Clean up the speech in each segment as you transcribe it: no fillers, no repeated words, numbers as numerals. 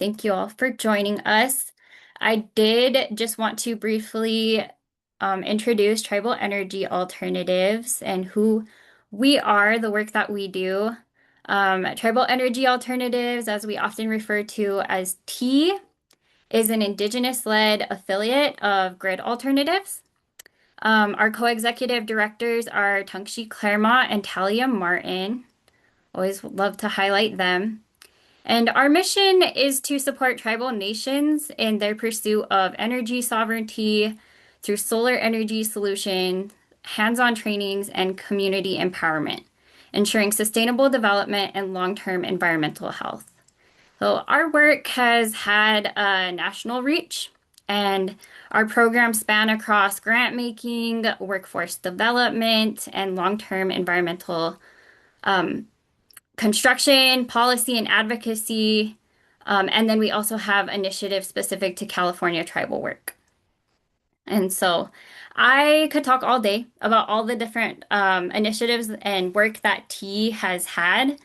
Thank you all for joining us. I did just want to briefly introduce Tribal Energy Alternatives and who we are, the work that we do. Tribal Energy Alternatives, as we often refer to as T, is an Indigenous-led affiliate of Grid Alternatives. Our co-executive directors are Tungshi Claremont and Talia Martin. Always love to highlight them. And our mission is to support tribal nations in their pursuit of energy sovereignty through solar energy solutions, hands-on trainings, and community empowerment, ensuring sustainable development and long-term environmental health. So our work has had a national reach, and our programs span across grant making, workforce development, and long-term environmental construction, policy, and advocacy. And then we also have initiatives specific to California tribal work. And so I could talk all day about all the different initiatives and work that T has had,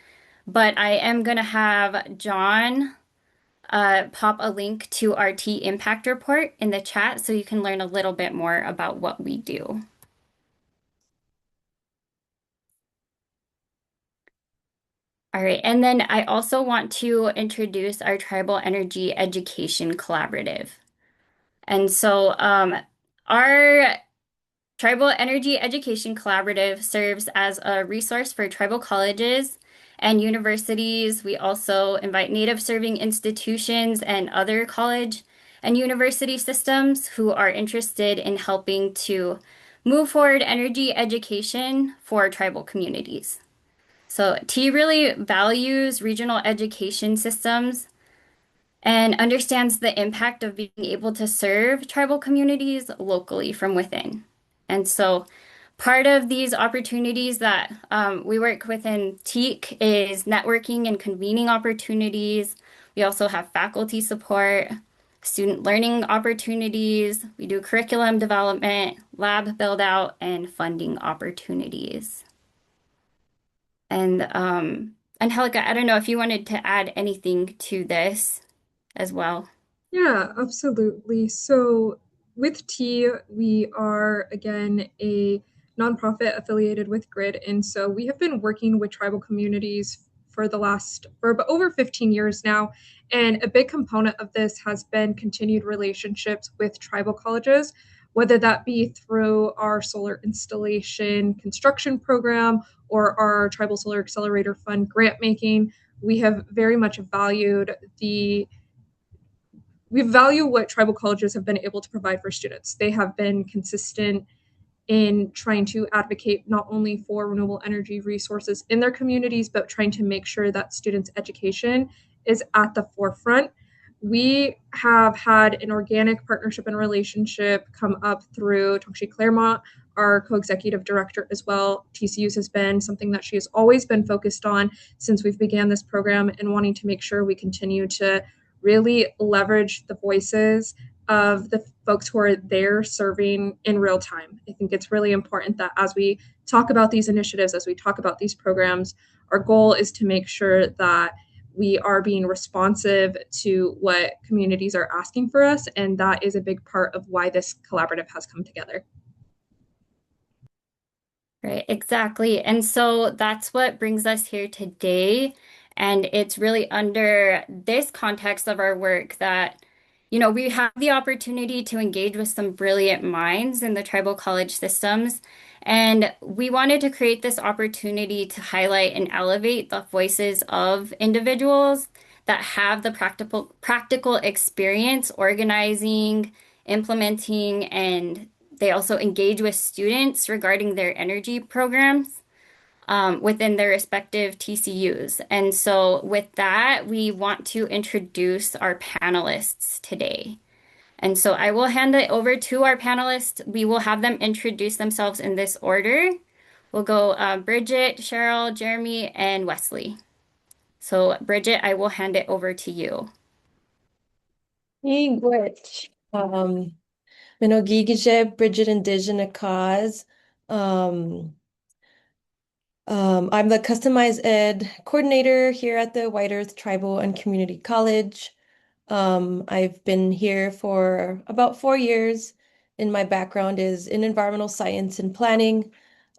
but I am going to have John pop a link to our T Impact Report in the chat so you can learn a little bit more about what we do. All right, and then I also want to introduce our Tribal Energy Education Collaborative. And so our Tribal Energy Education Collaborative serves as a resource for tribal colleges and universities. We also invite Native serving institutions and other college and university systems who are interested in helping to move forward energy education for tribal communities. So T really values regional education systems and understands the impact of being able to serve tribal communities locally from within. And so part of these opportunities that we work within TEAC is networking and convening opportunities. We also have faculty support, student learning opportunities. We do curriculum development, lab build out, and funding opportunities. And Angelica, I don't know if you wanted to add anything to this as well. Yeah, absolutely. So with T, we are again a nonprofit affiliated with Grid. And so we have been working with tribal communities for about over 15 years now. And a big component of this has been continued relationships with tribal colleges, whether that be through our solar installation construction program or our Tribal Solar Accelerator Fund grant making. We have very much valued the we value what tribal colleges have been able to provide for students. They have been consistent in trying to advocate not only for renewable energy resources in their communities, but trying to make sure that students' education is at the forefront. We have had an organic partnership and relationship come up through Tongshi Claremont, our co-executive director as well. TCUs has been something that she has always been focused on since we've began this program and wanting to make sure we continue to really leverage the voices of the folks who are there serving in real time. I think it's really important that as we talk about these initiatives, as we talk about these programs, our goal is to make sure that we are being responsive to what communities are asking for us. And that is a big part of why this collaborative has come together. Right, exactly. And so that's what brings us here today. And it's really under this context of our work that, we have the opportunity to engage with some brilliant minds in the tribal college systems. And we wanted to create this opportunity to highlight and elevate the voices of individuals that have the practical experience organizing, implementing, and they also engage with students regarding their energy programs within their respective TCUs. And so, with that, we want to introduce our panelists today. And so, I will hand it over to our panelists. We will have them introduce themselves in this order. We'll go Bridget, Cheryl, Jeromy, and Wesley. So, Bridget, I will hand it over to you. Miigwech. Minogigije, Bridget Indigenous Cause. Um, I'm the customized ed coordinator here at the White Earth Tribal and Community College. I've been here for about 4 years, and my background is in environmental science and planning.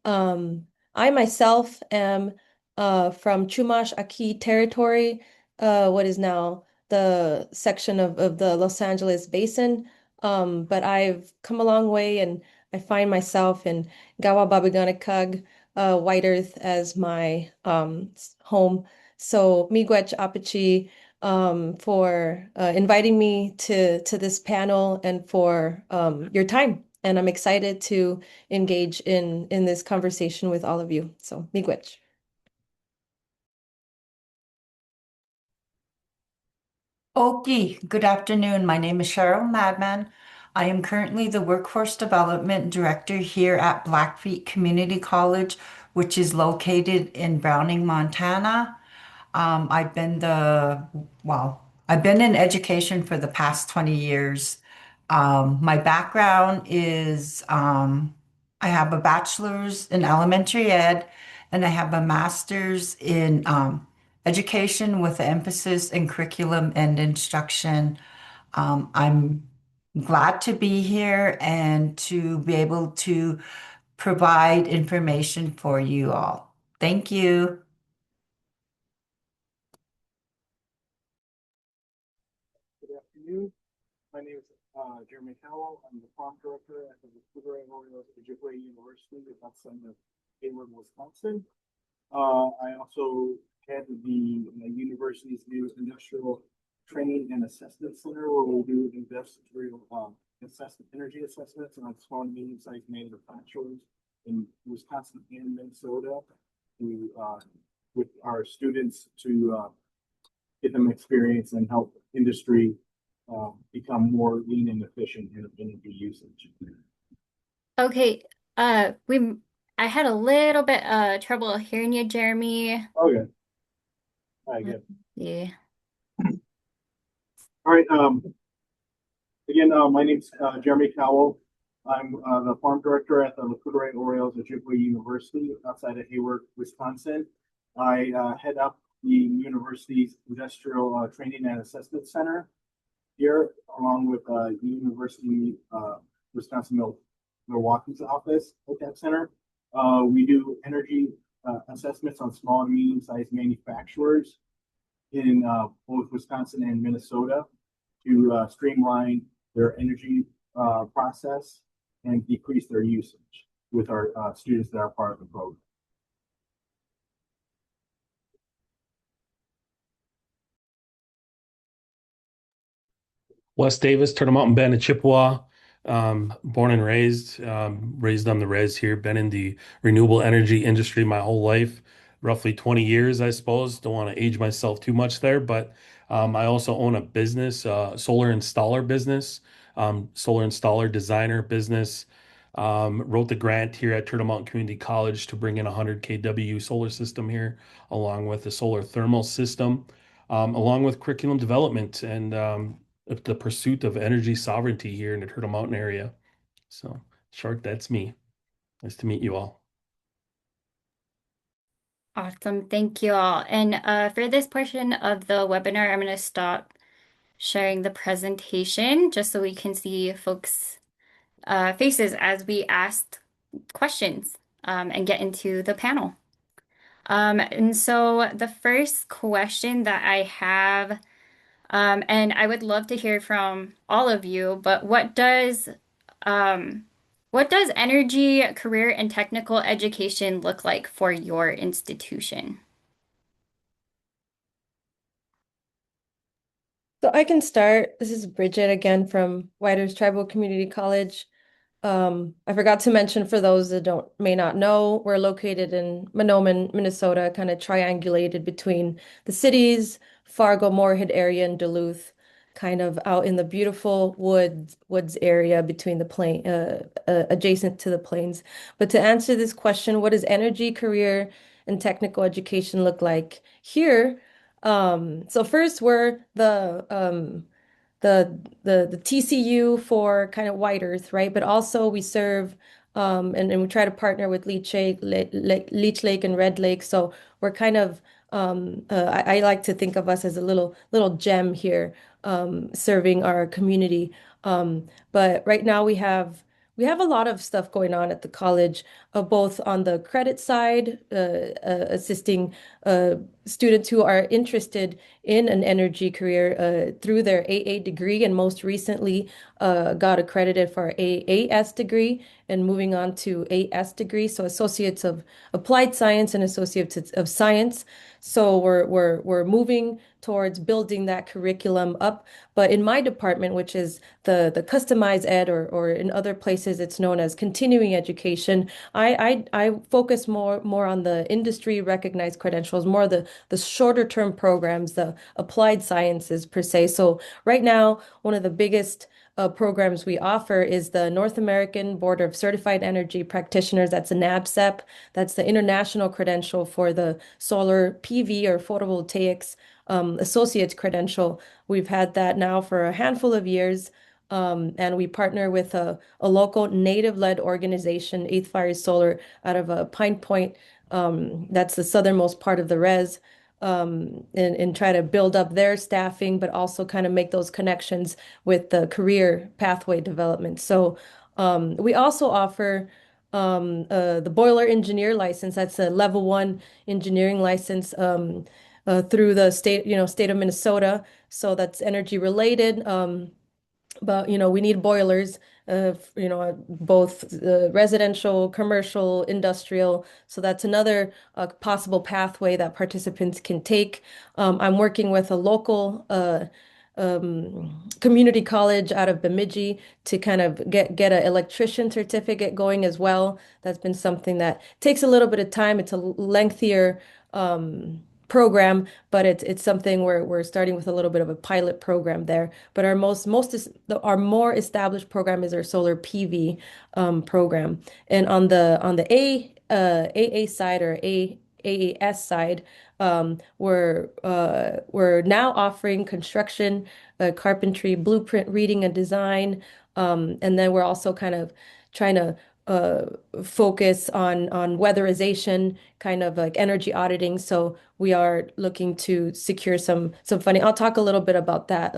Um, I myself am from Chumash Aki territory, what is now the section of the Los Angeles Basin. But I've come a long way, and I find myself in Gawa Babiganakag, White Earth as my home. So miigwech apache for inviting me to this panel and for your time. And I'm excited to engage in this conversation with all of you. So, miigwech. Okay, good afternoon. My name is Cheryl Madman. I am currently the Workforce Development Director here at Blackfeet Community College, which is located in Browning, Montana. I've been I've been in education for the past 20 years. My background is I have a bachelor's in elementary ed, and I have a master's in education with an emphasis in curriculum and instruction. I'm glad to be here and to be able to provide information for you all. Thank you. Good afternoon. My name is Jeromy Cowell. I'm the farm director at the Ojibwe University outside of Hayward, Wisconsin. I also head the university's new industrial training and assessment center where we do industrial energy assessments on small and medium-sized manufacturers in Wisconsin and Minnesota to with our students to get them experience and help industry become more lean and efficient in energy usage. Okay, we I had a little bit trouble hearing you, Jeromy. Okay, I Let's get. see. All right. Again, my name's Jeromy Cowell. I'm the farm director at the Lac Orioles Ojibwe University outside of Hayward, Wisconsin. I head up the university's industrial training and assessment center here, along with University Wisconsin Milwaukee's office at that center. We do energy assessments on small and medium-sized manufacturers in both Wisconsin and Minnesota to streamline their energy process and decrease their usage with our students that are part of the program. Wes Davis, Turtle Mountain Band of Chippewa. Born and raised on the res here. Been in the renewable energy industry my whole life, roughly 20 years, I suppose. Don't want to age myself too much there, but I also own a business, solar installer business, solar installer designer business. Wrote the grant here at Turtle Mountain Community College to bring in a 100 kW solar system here, along with a solar thermal system, along with curriculum development and the pursuit of energy sovereignty here in the Turtle Mountain area. So, Shark, that's me. Nice to meet you all. Awesome, thank you all. And for this portion of the webinar, I'm going to stop sharing the presentation just so we can see folks' faces as we ask questions and get into the panel. And so the first question that I have, and I would love to hear from all of you, but what does energy, career, and technical education look like for your institution? So I can start. This is Bridget again from White Earth Tribal Community College. I forgot to mention for those that don't may not know, we're located in Mahnomen, Minnesota, kind of triangulated between the cities, Fargo, Moorhead area, and Duluth, kind of out in the beautiful woods area between the adjacent to the plains. But to answer this question, what does energy, career, and technical education look like here? So first we're the TCU for kind of White Earth, right? But also we serve and we try to partner with Leech Lake and Red Lake. So we're kind of I like to think of us as a little gem here, serving our community. But right now we have a lot of stuff going on at the college, both on the credit side, assisting students who are interested in an energy career through their AA degree, and most recently got accredited for our AAS degree and moving on to AS degree, so Associates of Applied Science and Associates of Science. So we're moving towards building that curriculum up. But in my department, which is the customized ed, or in other places it's known as continuing education, I focus more on the industry recognized credentials, more the shorter term programs, the applied sciences per se. So right now, one of the biggest programs we offer is the North American Board of Certified Energy Practitioners. That's a NABCEP. That's the international credential for the solar PV or photovoltaics associate's credential. We've had that now for a handful of years. And we partner with a local native-led organization, Eighth Fire Solar, out of Pine Point. That's the southernmost part of the res. And try to build up their staffing, but also kind of make those connections with the career pathway development. So we also offer the boiler engineer license. That's a level 1 engineering license through the state of Minnesota. So that's energy related. But we need boilers, both residential, commercial, industrial. So that's another possible pathway that participants can take. I'm working with a local community college out of Bemidji to kind of get an electrician certificate going as well. That's been something that takes a little bit of time. It's a lengthier program, but it's something where we're starting with a little bit of a pilot program there. But our more established program is our solar PV program. And on the AA side, or AAS side, we're now offering construction, carpentry, blueprint reading and design, and then we're also kind of trying to focus on weatherization, kind of like energy auditing. So we are looking to secure some funding. I'll talk a little bit about that,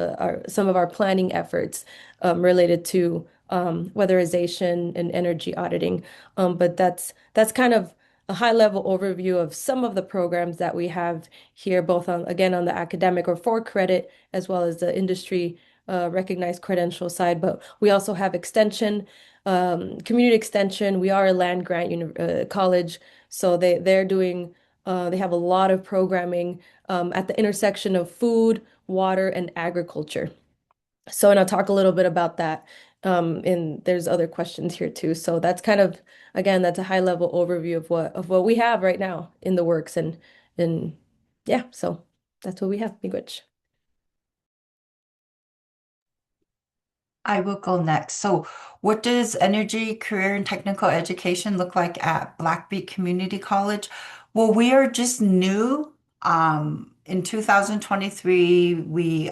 some of our planning efforts related to weatherization and energy auditing. But that's kind of a high level overview of some of the programs that we have here, both again on the academic or for credit, as well as the industry recognized credential side. But we also have extension, community extension. We are a land grant college, so they have a lot of programming at the intersection of food, water, and agriculture. So, and I'll talk a little bit about that. And there's other questions here too. So that's kind of, again, that's a high level overview of what we have right now in the works. And yeah, so that's what we have, Miigwech. I will go next. So, what does energy, career, and technical education look like at Blackfeet Community College? Well, we are just new. In 2023, we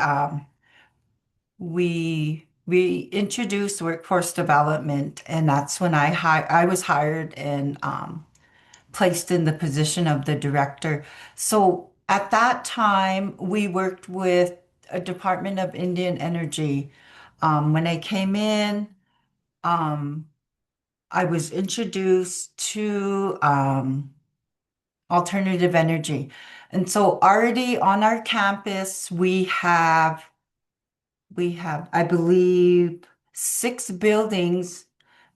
introduced workforce development, and that's when I was hired and placed in the position of the director. So at that time, we worked with a Department of Indian Energy. When I came in, um, I was introduced to alternative energy. And so already on our campus, we have, I believe, 6 buildings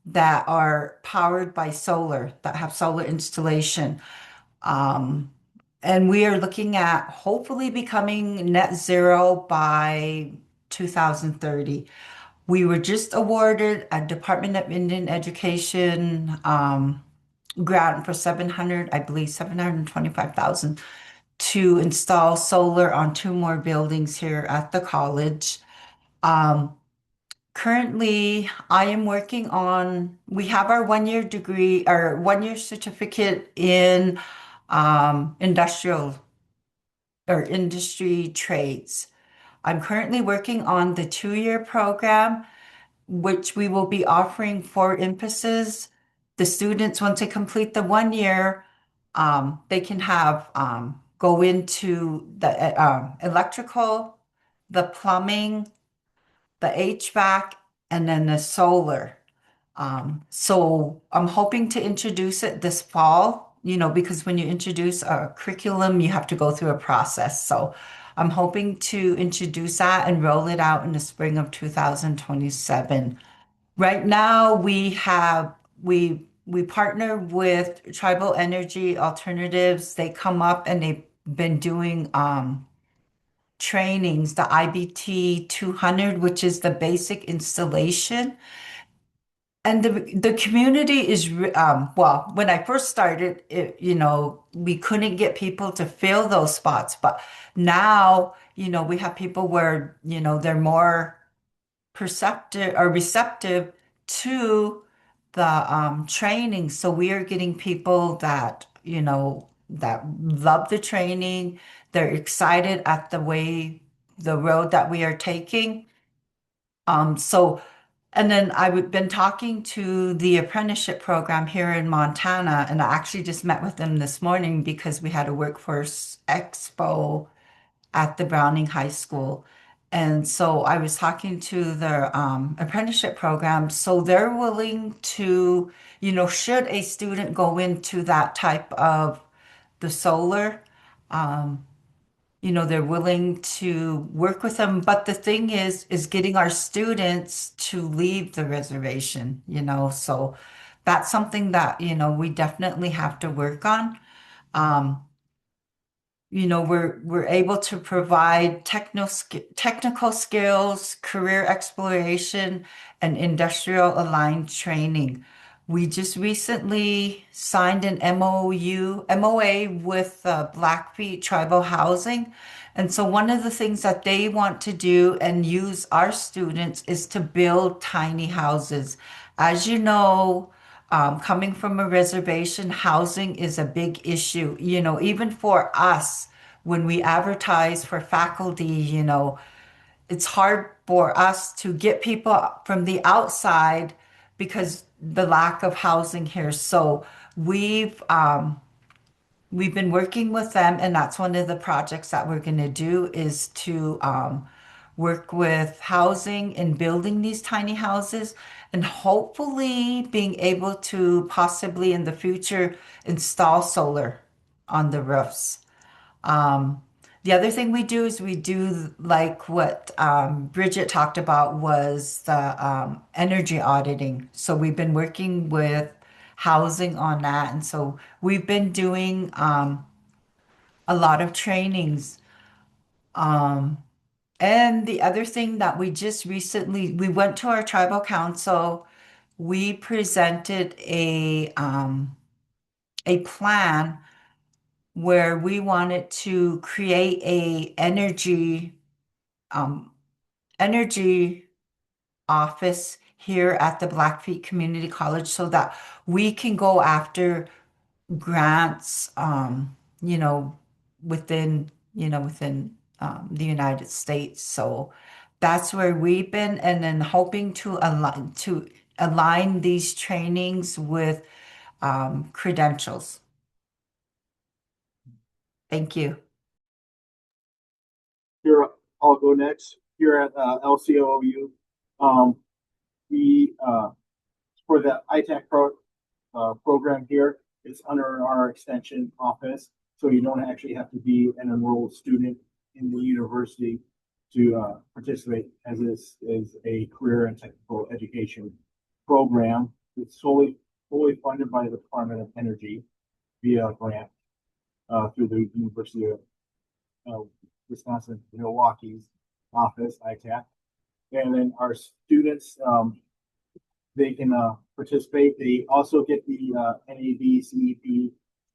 that are powered by solar, that have solar installation. Um, and we are looking at hopefully becoming net zero by 2030. We were just awarded a Department of Indian Education grant for 700, I believe 725,000 to install solar on 2 more buildings here at the college. Um, Currently, I am working on, we have our 1 year degree, our 1 year certificate in industrial or industry trades. I'm currently working on the 2 year program, which we will be offering for emphasis. The students, once they complete the 1 year, they can have go into the electrical, the plumbing, the HVAC, and then the solar. So I'm hoping to introduce it this fall, because when you introduce a curriculum, you have to go through a process. So I'm hoping to introduce that and roll it out in the spring of 2027. Right now, we partner with Tribal Energy Alternatives. They come up and they've been doing trainings, the IBT 200, which is the basic installation. And the community is well, when I first started, we couldn't get people to fill those spots, but now, we have people where, they're more perceptive or receptive to the training. So we are getting people that, that love the training. They're excited at the road that we are taking. So, and then I've been talking to the apprenticeship program here in Montana, and I actually just met with them this morning because we had a workforce expo at the Browning High School. And so I was talking to the apprenticeship program. So they're willing to, should a student go into that type of the solar, they're willing to work with them. But the thing is getting our students to leave the reservation, so that's something that, we definitely have to work on. Um, we're able to provide technical skills, career exploration, and industrial aligned training. We just recently signed an MOA with Blackfeet Tribal Housing. And so one of the things that they want to do and use our students is to build tiny houses. As you know, coming from a reservation, housing is a big issue. Even for us, when we advertise for faculty, it's hard for us to get people from the outside because the lack of housing here. So we've been working with them, and that's one of the projects that we're going to do is to work with housing and building these tiny houses, and hopefully being able to possibly in the future install solar on the roofs. Um, the other thing we do is we do like what Bridget talked about was the energy auditing. So we've been working with housing on that. And so we've been doing a lot of trainings. Um, and the other thing that we went to our tribal council, we presented a plan where we wanted to create um, energy office here at the Blackfeet Community College so that we can go after grants, within the United States. So that's where we've been, and then hoping to align these trainings with credentials. Thank you. Here, I'll go next. Here at LCOU, we for the program here, it's under our extension office, so you don't actually have to be an enrolled student in the university to participate, as this is a career and technical education program. It's fully funded by the Department of Energy via grant through the University of Wisconsin Milwaukee's office, ITAC. And then our students, they can participate. They also get the NAB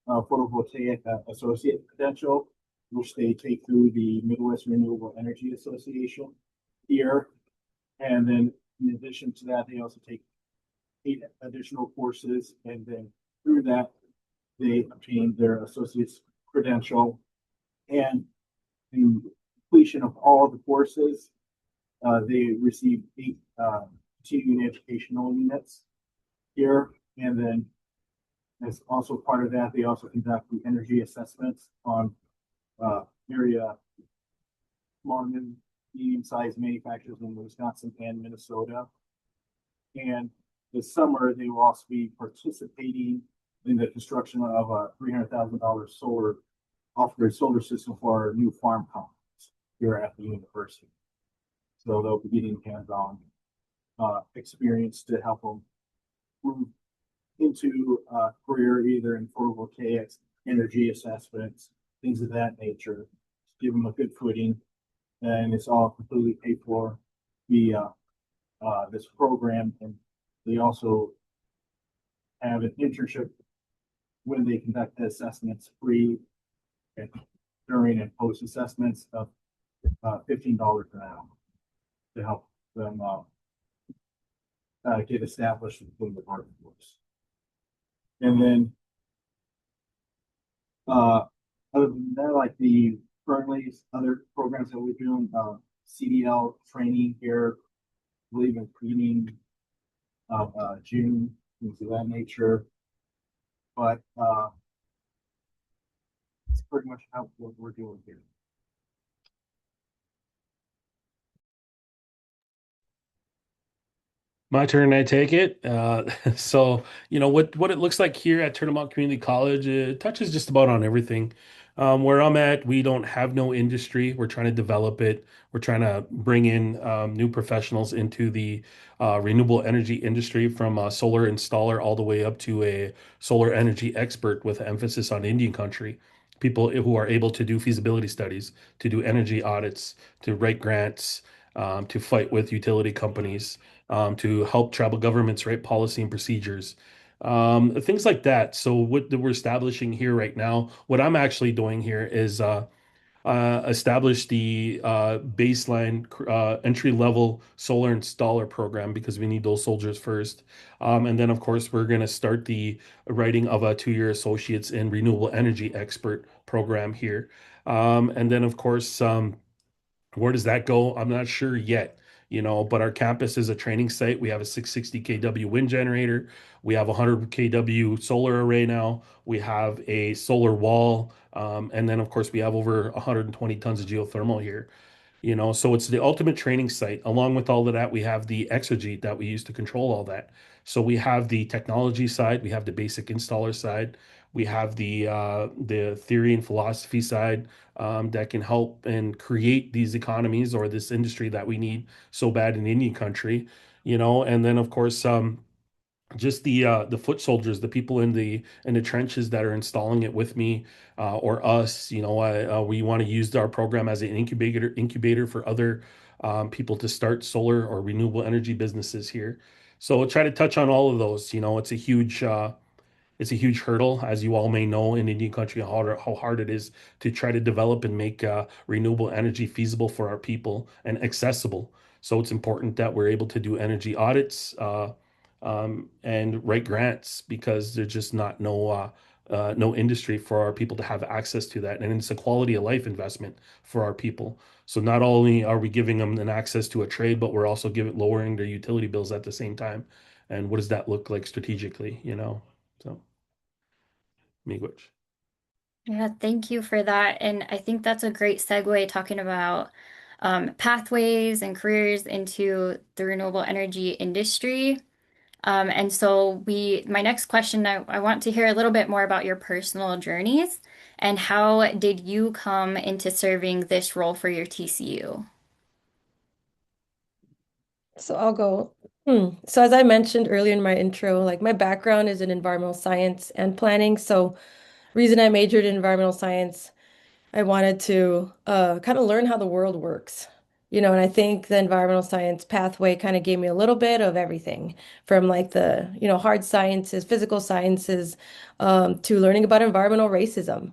photovoltaic associate credential, which they take through the Midwest Renewable Energy Association here. And then in addition to that, they also take 8 additional courses, and then through that, they obtain their associate's credential. And the completion of all of the courses, they receive 8 continuing educational units here. And then as also part of that, they also conduct the energy assessments on area, small and medium-sized manufacturers in Wisconsin and Minnesota. And this summer, they will also be participating in the construction of a $300,000 solar off-grid solar system for our new farm complex here at the university. So they'll be getting hands-on experience to help them move into a career either in photovoltaics, energy assessments, things of that nature. Give them a good footing, and it's all completely paid for via this program. And they also have an internship when they conduct the assessments free and during and post assessments of $15 an hour to help them get established within the workforce. And then other than that, like the currently other programs that we're doing, CDL training here, I believe in beginning of June, things of that nature. But it's pretty much how what we're doing here. My turn, I take it. So, what it looks like here at Turnemont Community College, it touches just about on everything. Where I'm at, we don't have no industry. We're trying to develop it. We're trying to bring in new professionals into the renewable energy industry, from a solar installer all the way up to a solar energy expert with an emphasis on Indian country. People who are able to do feasibility studies, to do energy audits, to write grants, to fight with utility companies, to help tribal governments write policy and procedures, things like that. So what we're establishing here right now, what I'm actually doing here is establish the baseline entry level solar installer program, because we need those soldiers first. And then, of course, we're going to start the writing of a 2-year associates in renewable energy expert program here. And then, of course, where does that go? I'm not sure yet, but our campus is a training site. We have a 660 kW wind generator. We have a 100 kW solar array now. We have a solar wall. And then, of course, we have over 120 tons of geothermal here. So it's the ultimate training site. Along with all of that, we have the exegete that we use to control all that. So we have the technology side, we have the basic installer side, we have the theory and philosophy side, that can help and create these economies or this industry that we need so bad in Indian country. And then, of course, just the foot soldiers, the people in the trenches that are installing it with me, or us. We want to use our program as an incubator for other people to start solar or renewable energy businesses here. So we'll try to touch on all of those. It's a huge hurdle, as you all may know, in Indian country, how hard it is to try to develop and make renewable energy feasible for our people and accessible. So it's important that we're able to do energy audits, and write grants, because there's just no industry for our people to have access to that. And it's a quality of life investment for our people. So not only are we giving them an access to a trade, but we're also lowering their utility bills at the same time. And what does that look like strategically, So. Miigwech. Yeah, thank you for that. And I think that's a great segue talking about pathways and careers into the renewable energy industry. And so my next question, I want to hear a little bit more about your personal journeys and how did you come into serving this role for your TCU? So I'll go. So as I mentioned earlier in my intro, like my background is in environmental science and planning. So reason I majored in environmental science, I wanted to kind of learn how the world works. And I think the environmental science pathway kind of gave me a little bit of everything, from like the, hard sciences, physical sciences, to learning about environmental racism,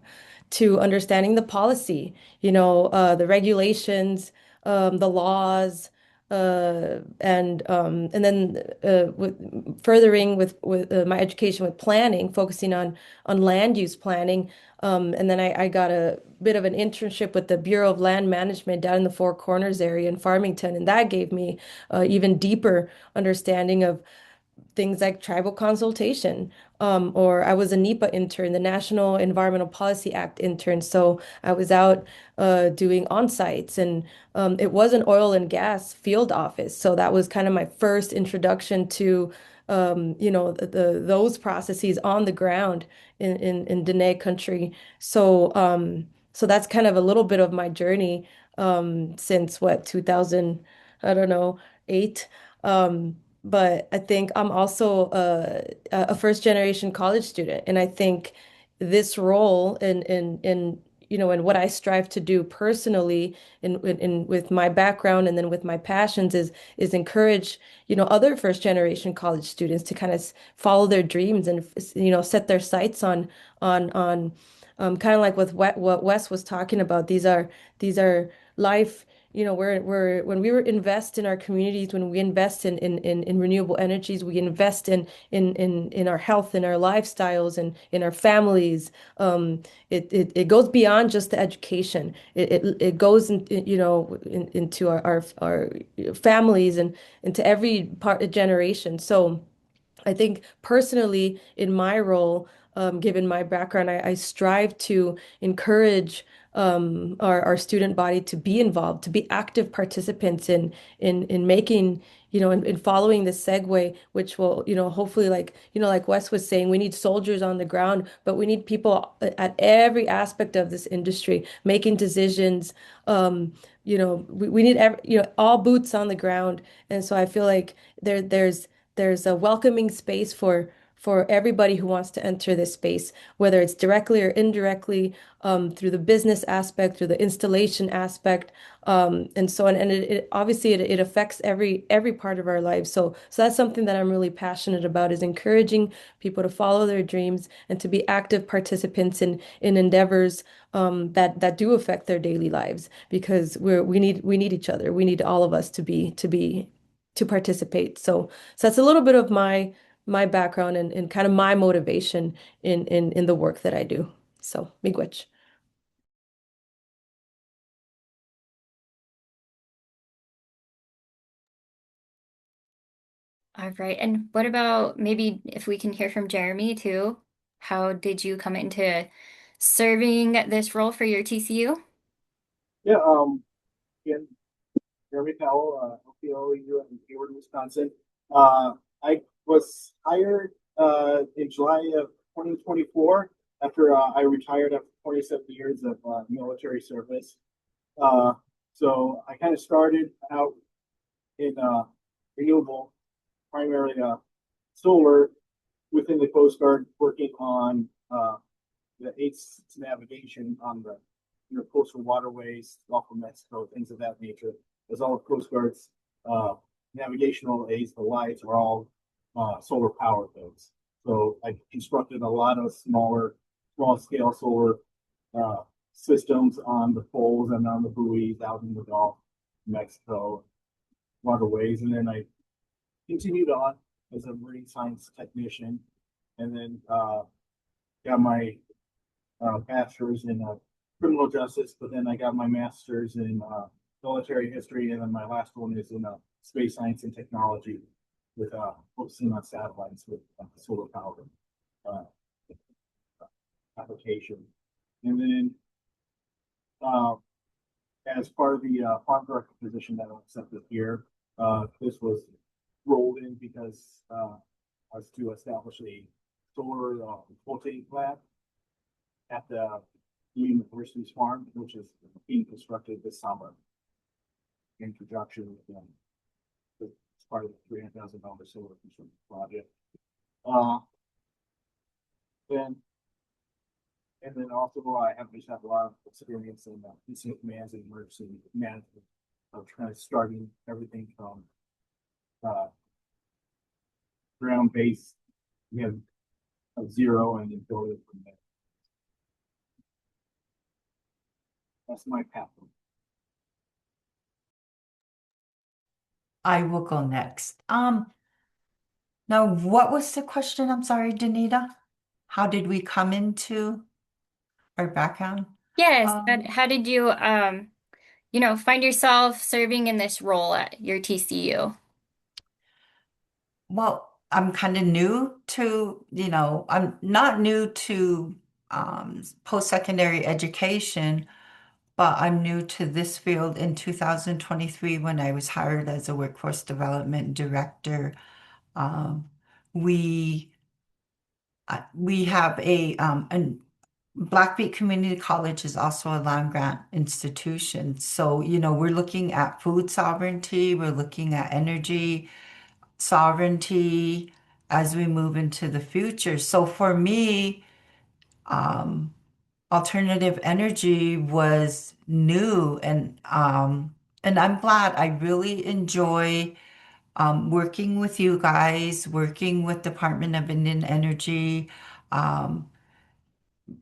to understanding the policy, the regulations, the laws, and then furthering with my education with planning, focusing on land use planning. And then I got a bit of an internship with the Bureau of Land Management down in the Four Corners area in Farmington, and that gave me even deeper understanding of things like tribal consultation. Or I was a NEPA intern, the National Environmental Policy Act intern. So I was out doing on-sites, and it was an oil and gas field office. So that was kind of my first introduction to those processes on the ground in Dene country. So that's kind of a little bit of my journey since what, 2000, I don't know, 8. But I think I'm also a first generation college student, and I think this role and what I strive to do personally in with my background and then with my passions is encourage other first generation college students to kind of follow their dreams and set their sights on kind of like with what Wes was talking about. These are life. We're when we invest in our communities, when we invest in renewable energies, we invest in our health, in our lifestyles, and in our families. It goes beyond just the education. It goes into our families and into every part of generation. So I think personally, in my role, given my background, I strive to encourage our student body to be involved, to be active participants in making, in following the segue, which will, hopefully, like Wes was saying, we need soldiers on the ground, but we need people at every aspect of this industry making decisions. We need all boots on the ground, and so I feel like there's a welcoming space for everybody who wants to enter this space, whether it's directly or indirectly, through the business aspect, through the installation aspect, and so on. And it obviously it affects every part of our lives. So that's something that I'm really passionate about, is encouraging people to follow their dreams and to be active participants in endeavors that do affect their daily lives, because we need each other. We need all of us to participate. So that's a little bit of my background and kind of my motivation in the work that I do. So, miigwech. All right. And what about maybe if we can hear from Jeromy too? How did you come into serving this role for your TCU? Yeah, again, Jeremy Cowell, OPOU in Hayward, Wisconsin. I was hired in July of 2024 after I retired after 27 years of military service. Uh, so I kind of started out in renewable, primarily solar within the Coast Guard, working on the ACE navigation on the coastal waterways, Gulf of Mexico, things of that nature. As all of Coast Guard's uh, navigational aids, the lights are all solar powered things. So I constructed a lot of small scale solar uh, systems on the poles and on the buoys out in the Gulf of Mexico waterways, and then I continued on as a marine science technician, and then got my bachelor's in criminal justice, but then I got my master's in military history, and then my last one is in space science and technology, with focusing on satellites with solar power uh, application. And then uh, as part of the farm director position that I accepted here, this was rolled in because I was to establish a solar voltaic lab at the university's farm, which is being constructed this summer in conjunction with them. It's part of the $300,000 solar construction project. Uh, then, and then also I have just have a lot of experience in incident commands and emergency management of kind of starting everything from uh, ground base, we have a zero and then build it from there. That's my path. I will go next. Now what was the question? I'm sorry, Danita. How did we come into our background? Yes. Um, How did you find yourself serving in this role at your TCU? well, I'm kind of new to, I'm not new to post-secondary education, but I'm new to this field in 2023 when I was hired as a workforce development director. Um, we we have an Blackfeet Community College is also a land grant institution. So, we're looking at food sovereignty, we're looking at energy sovereignty as we move into the future. So for me, um, alternative energy was new and I'm glad. I really enjoy working with you guys, working with Department of Indian Energy. Um,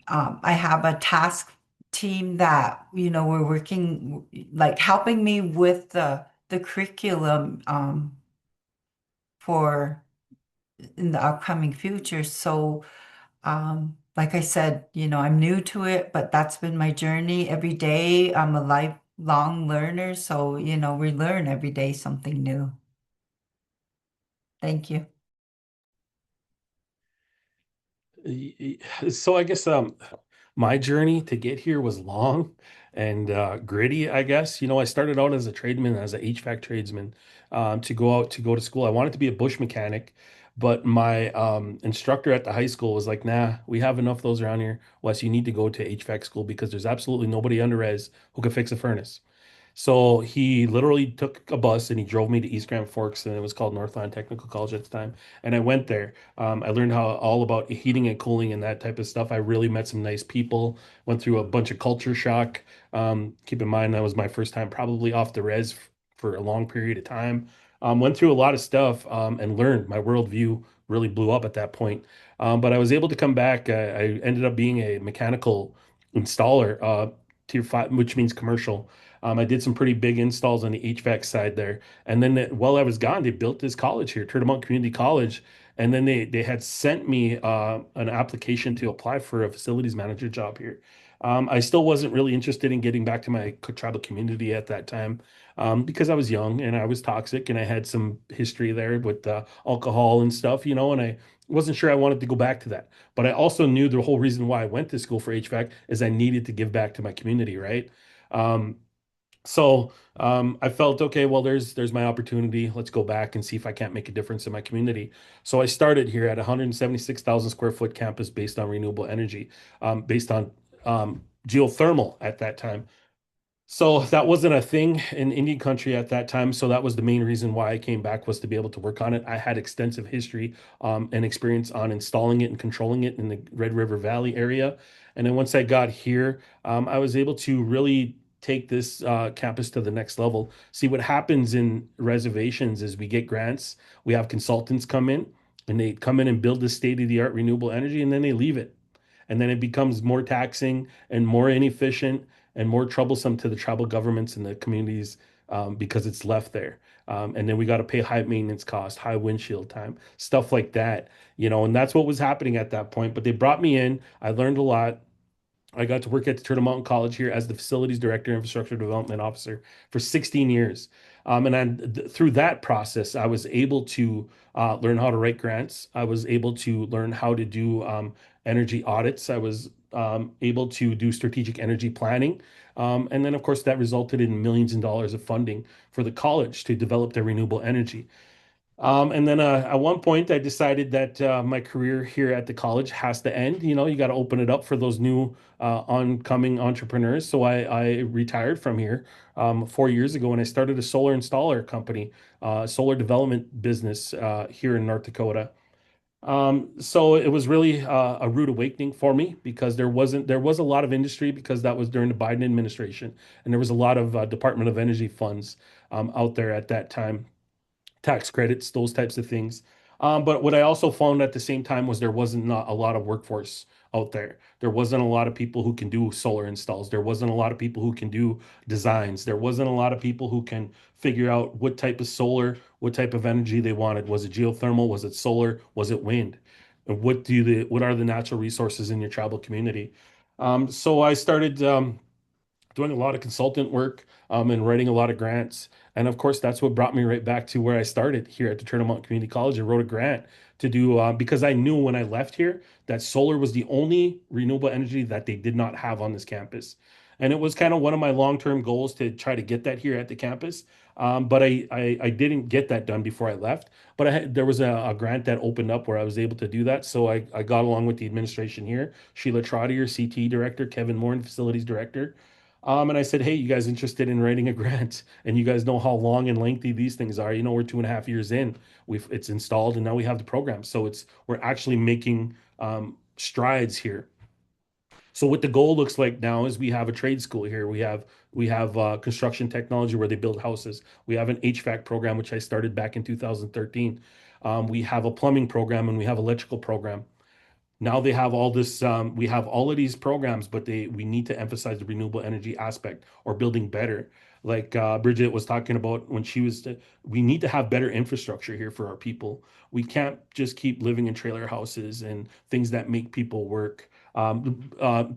I have a task team that, we're working like helping me with the curriculum for in the upcoming future. So, like I said, I'm new to it, but that's been my journey every day. I'm a lifelong learner, so, we learn every day something new. Thank you. So I guess my journey to get here was long and gritty, I guess. I started out as a tradesman, as an HVAC tradesman, to go to school. I wanted to be a bush mechanic, but my instructor at the high school was like, "Nah, we have enough of those around here. Wes, you need to go to HVAC school because there's absolutely nobody under res who can fix a furnace." So he literally took a bus and he drove me to East Grand Forks, and it was called Northland Technical College at the time. And I went there. I learned how all about heating and cooling and that type of stuff. I really met some nice people. Went through a bunch of culture shock. Keep in mind that was my first time probably off the res for a long period of time. Went through a lot of stuff and learned. My worldview really blew up at that point. But I was able to come back. I ended up being a mechanical installer, tier five, which means commercial. I did some pretty big installs on the HVAC side there. And then while I was gone, they built this college here, Turtle Community College. And then they had sent me an application to apply for a facilities manager job here. I still wasn't really interested in getting back to my tribal community at that time because I was young and I was toxic and I had some history there with alcohol and stuff, and I wasn't sure I wanted to go back to that. But I also knew the whole reason why I went to school for HVAC is I needed to give back to my community, right? Um, so I felt okay. Well, there's my opportunity. Let's go back and see if I can't make a difference in my community. So I started here at 176,000 square foot campus based on renewable energy, based on geothermal at that time. So that wasn't a thing in Indian country at that time. So that was the main reason why I came back was to be able to work on it. I had extensive history and experience on installing it and controlling it in the Red River Valley area. And then once I got here, I was able to really take this campus to the next level. See what happens in reservations is we get grants, we have consultants come in and they come in and build this state-of-the-art renewable energy and then they leave it. And then it becomes more taxing and more inefficient and more troublesome to the tribal governments and the communities because it's left there. And then we got to pay high maintenance cost, high windshield time, stuff like that, and that's what was happening at that point. But they brought me in. I learned a lot. I got to work at the Turtle Mountain College here as the facilities director, infrastructure development officer for 16 years. Through that process, I was able to learn how to write grants. I was able to learn how to do energy audits. I was able to do strategic energy planning. And then, of course, that resulted in millions of dollars of funding for the college to develop their renewable energy. And then at one point, I decided that my career here at the college has to end. You got to open it up for those new oncoming entrepreneurs. So I retired from here 4 years ago and I started a solar installer company, solar development business here in North Dakota. So it was really a rude awakening for me because there was a lot of industry because that was during the Biden administration and there was a lot of Department of Energy funds out there at that time, tax credits, those types of things. But what I also found at the same time was there wasn't not a lot of workforce out there. There wasn't a lot of people who can do solar installs. There wasn't a lot of people who can do designs. There wasn't a lot of people who can figure out what type of solar, what type of energy they wanted. Was it geothermal? Was it solar? Was it wind? And what are the natural resources in your tribal community? So I started doing a lot of consultant work and writing a lot of grants. And of course, that's what brought me right back to where I started here at the Turtle Mountain Community College. I wrote a grant to do because I knew when I left here that solar was the only renewable energy that they did not have on this campus. And it was kind of one of my long-term goals to try to get that here at the campus. But I didn't get that done before I left. But there was a grant that opened up where I was able to do that. So I got along with the administration here, Sheila Trottier, CT director, Kevin Moore, facilities director. And I said, hey, you guys interested in writing a grant? And you guys know how long and lengthy these things are. You know, we're 2.5 years in. It's installed, and now we have the program. So we're actually making strides here. So what the goal looks like now is we have a trade school here. We have construction technology where they build houses. We have an HVAC program which I started back in 2013. We have a plumbing program and we have electrical program. Now they have all this, we have all of these programs, but we need to emphasize the renewable energy aspect or building better. Like Bridget was talking about when we need to have better infrastructure here for our people. We can't just keep living in trailer houses and things that make people work. To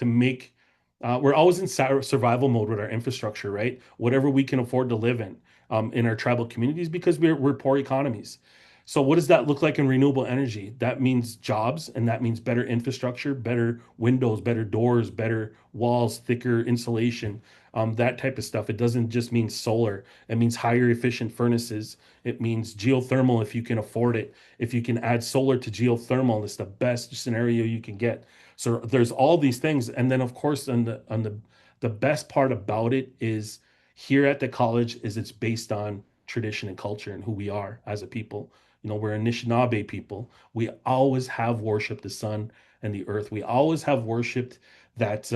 make, we're always in survival mode with our infrastructure, right? Whatever we can afford to live in our tribal communities because we're poor economies. So what does that look like in renewable energy? That means jobs, and that means better infrastructure, better windows, better doors, better walls, thicker insulation, that type of stuff. It doesn't just mean solar. It means higher efficient furnaces. It means geothermal if you can afford it. If you can add solar to geothermal, it's the best scenario you can get. So there's all these things, and then of course, the best part about it is here at the college is it's based on tradition and culture and who we are as a people. You know, we're Anishinaabe people. We always have worshiped the sun and the earth. We always have worshiped that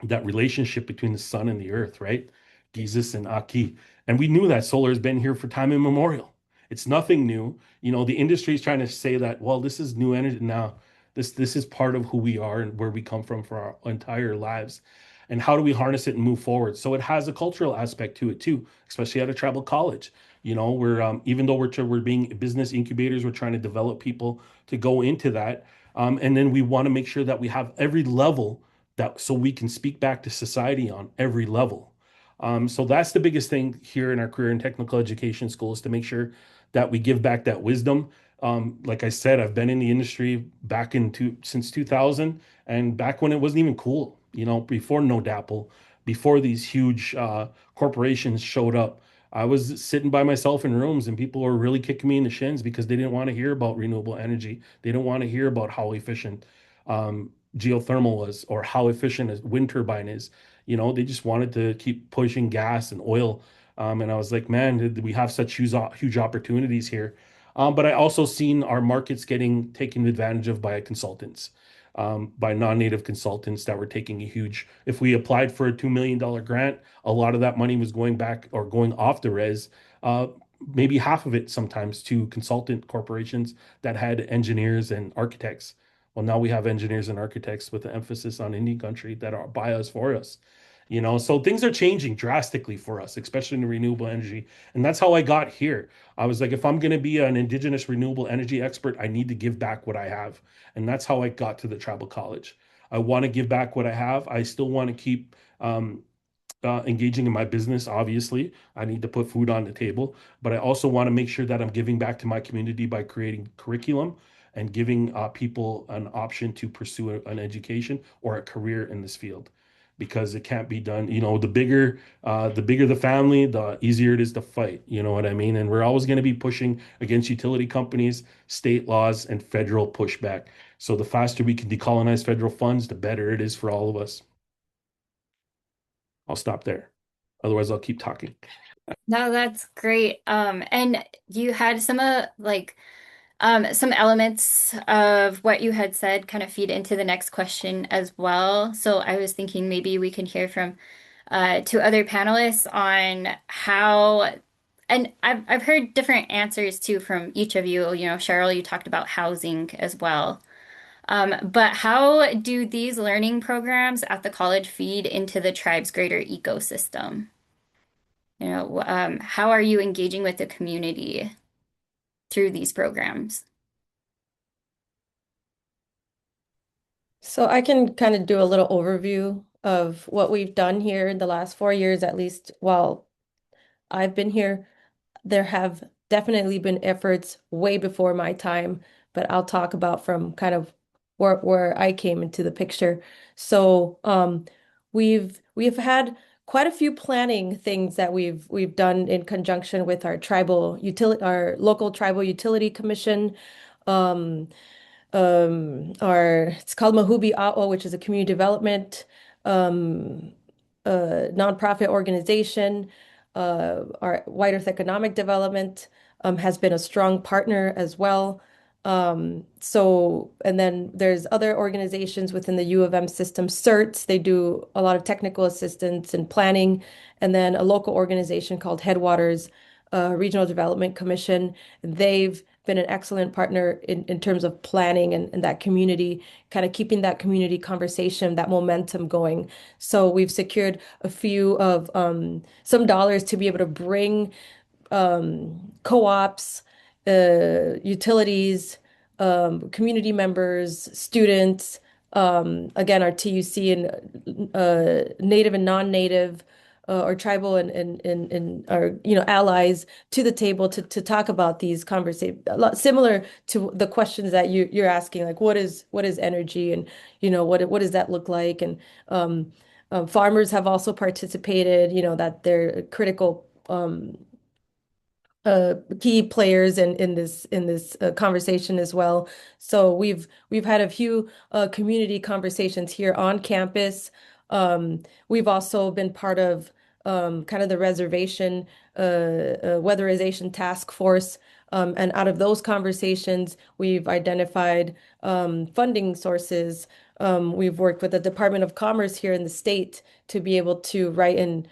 that relationship between the sun and the earth, right? Jesus and Aki. And we knew that solar has been here for time immemorial. It's nothing new. You know, the industry is trying to say that, well, this is new energy. Now, this is part of who we are and where we come from for our entire lives. And how do we harness it and move forward? So it has a cultural aspect to it too, especially at a tribal college. You know, we're even though we're being business incubators, we're trying to develop people to go into that. And then we want to make sure that we have every level that so we can speak back to society on every level. So that's the biggest thing here in our career and technical education school is to make sure that we give back that wisdom. Like I said, I've been in the industry since 2000 and back when it wasn't even cool, you know, before No Dapple, before these huge corporations showed up. I was sitting by myself in rooms and people were really kicking me in the shins because they didn't want to hear about renewable energy. They didn't want to hear about how efficient geothermal was or how efficient a wind turbine is. You know, they just wanted to keep pushing gas and oil. And I was like, man, did we have such huge opportunities here? But I also seen our markets getting taken advantage of by consultants, by non-native consultants that were taking a huge. If we applied for a $2 million grant, a lot of that money was going back or going off the res. Maybe half of it sometimes to consultant corporations that had engineers and architects. Well, now we have engineers and architects with the emphasis on Indian country that are by us for us. You know, so things are changing drastically for us, especially in renewable energy. And that's how I got here. I was like, if I'm going to be an indigenous renewable energy expert, I need to give back what I have. And that's how I got to the tribal college. I want to give back what I have. I still want to keep engaging in my business. Obviously, I need to put food on the table, but I also want to make sure that I'm giving back to my community by creating curriculum and giving people an option to pursue an education or a career in this field because it can't be done. You know, the bigger the family, the easier it is to fight. You know what I mean? And we're always going to be pushing against utility companies, state laws, and federal pushback. So the faster we can decolonize federal funds, the better it is for all of us. I'll stop there. Otherwise, I'll keep talking. No, that's great. And you had some elements of what you had said kind of feed into the next question as well. So I was thinking maybe we can hear from two other panelists on how, and I've heard different answers too from each of you. You know, Cheryl, you talked about housing as well. But how do these learning programs at the college feed into the tribe's greater ecosystem? You know, how are you engaging with the community through these programs? So I can kind of do a little overview of what we've done here in the last 4 years, at least while I've been here. There have definitely been efforts way before my time, but I'll talk about from kind of where I came into the picture. So we've had quite a few planning things that we've done in conjunction with our local tribal utility commission. Um, it's called Mahubi Awa, which is a community development um, nonprofit organization. Our White Earth Economic Development has been a strong partner as well. And then there's other organizations within the U of M system, CERTs. They do a lot of technical assistance and planning. And then a local organization called Headwaters Regional Development Commission. They've been an excellent partner in terms of planning and that community, kind of keeping that community conversation, that momentum going. So we've secured a few of some dollars to be able to bring co-ops, utilities, community members, students, again, our TUC and native and non-native or tribal and our allies to the table to talk about these conversations. A lot similar to the questions that you're asking, like what is energy and what does that look like? And farmers have also participated, that they're critical key players in this conversation as well. So we've had a few community conversations here on campus. We've also been part of kind of the reservation weatherization task force. And out of those conversations, we've identified funding sources. We've worked with the Department of Commerce here in the state to be able to write in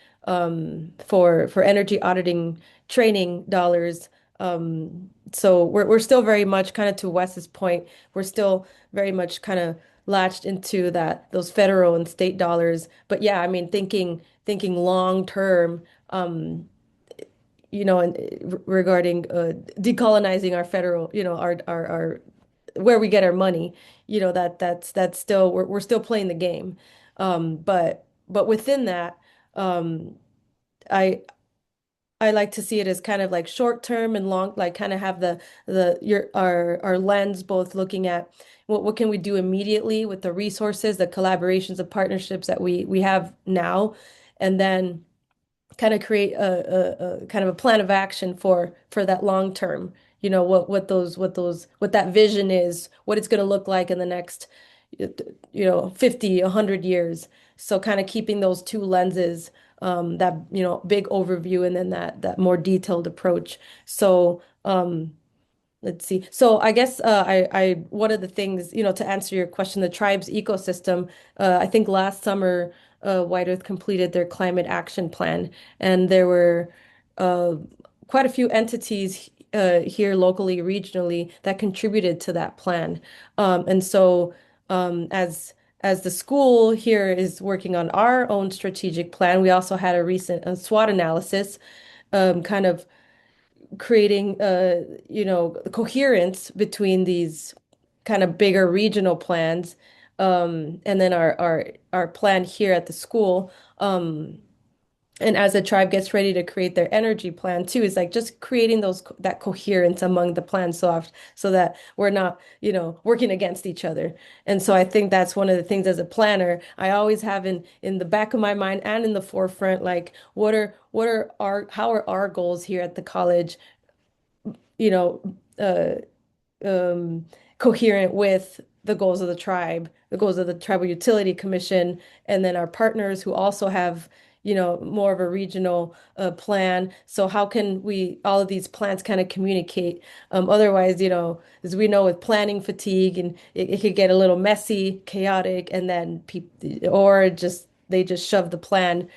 for energy auditing training dollars. So we're still very much kind of to Wes's point, we're still very much kind of latched into those federal and state dollars. But yeah, I mean thinking long term, and regarding decolonizing our federal, our where we get our money, that's still we're still playing the game. But within that, um, I I like to see it as kind of like short term and long, like kind of have our lens both looking at what can we do immediately with the resources, the collaborations, the partnerships that we have now, and then kind of create a kind of a plan of action for that long term. What that vision is, what it's going to look like in the next 50, 100 years. So kind of keeping those two lenses, that big overview and then that more detailed approach. So let's see. So I guess I one of the things, to answer your question, the tribe's ecosystem, I think last summer, White Earth completed their climate action plan, and there were uh, quite a few entities here locally, regionally, that contributed to that plan. And so as the school here is working on our own strategic plan, we also had a recent SWOT analysis, kind of creating coherence between these kind of bigger regional plans, and then our plan here at the school. And as the tribe gets ready to create their energy plan too, is like just creating that coherence among the plans, so that we're not, working against each other. And so I think that's one of the things as a planner I always have in the back of my mind and in the forefront, like how are our goals here at the college, you know, uh, um, coherent with the goals of the tribe, the goals of the Tribal Utility Commission, and then our partners who also have, more of a regional plan. So how can all of these plans kind of communicate? Otherwise, as we know with planning fatigue, and it could get a little messy, chaotic, and then people, or just they just shove the plan,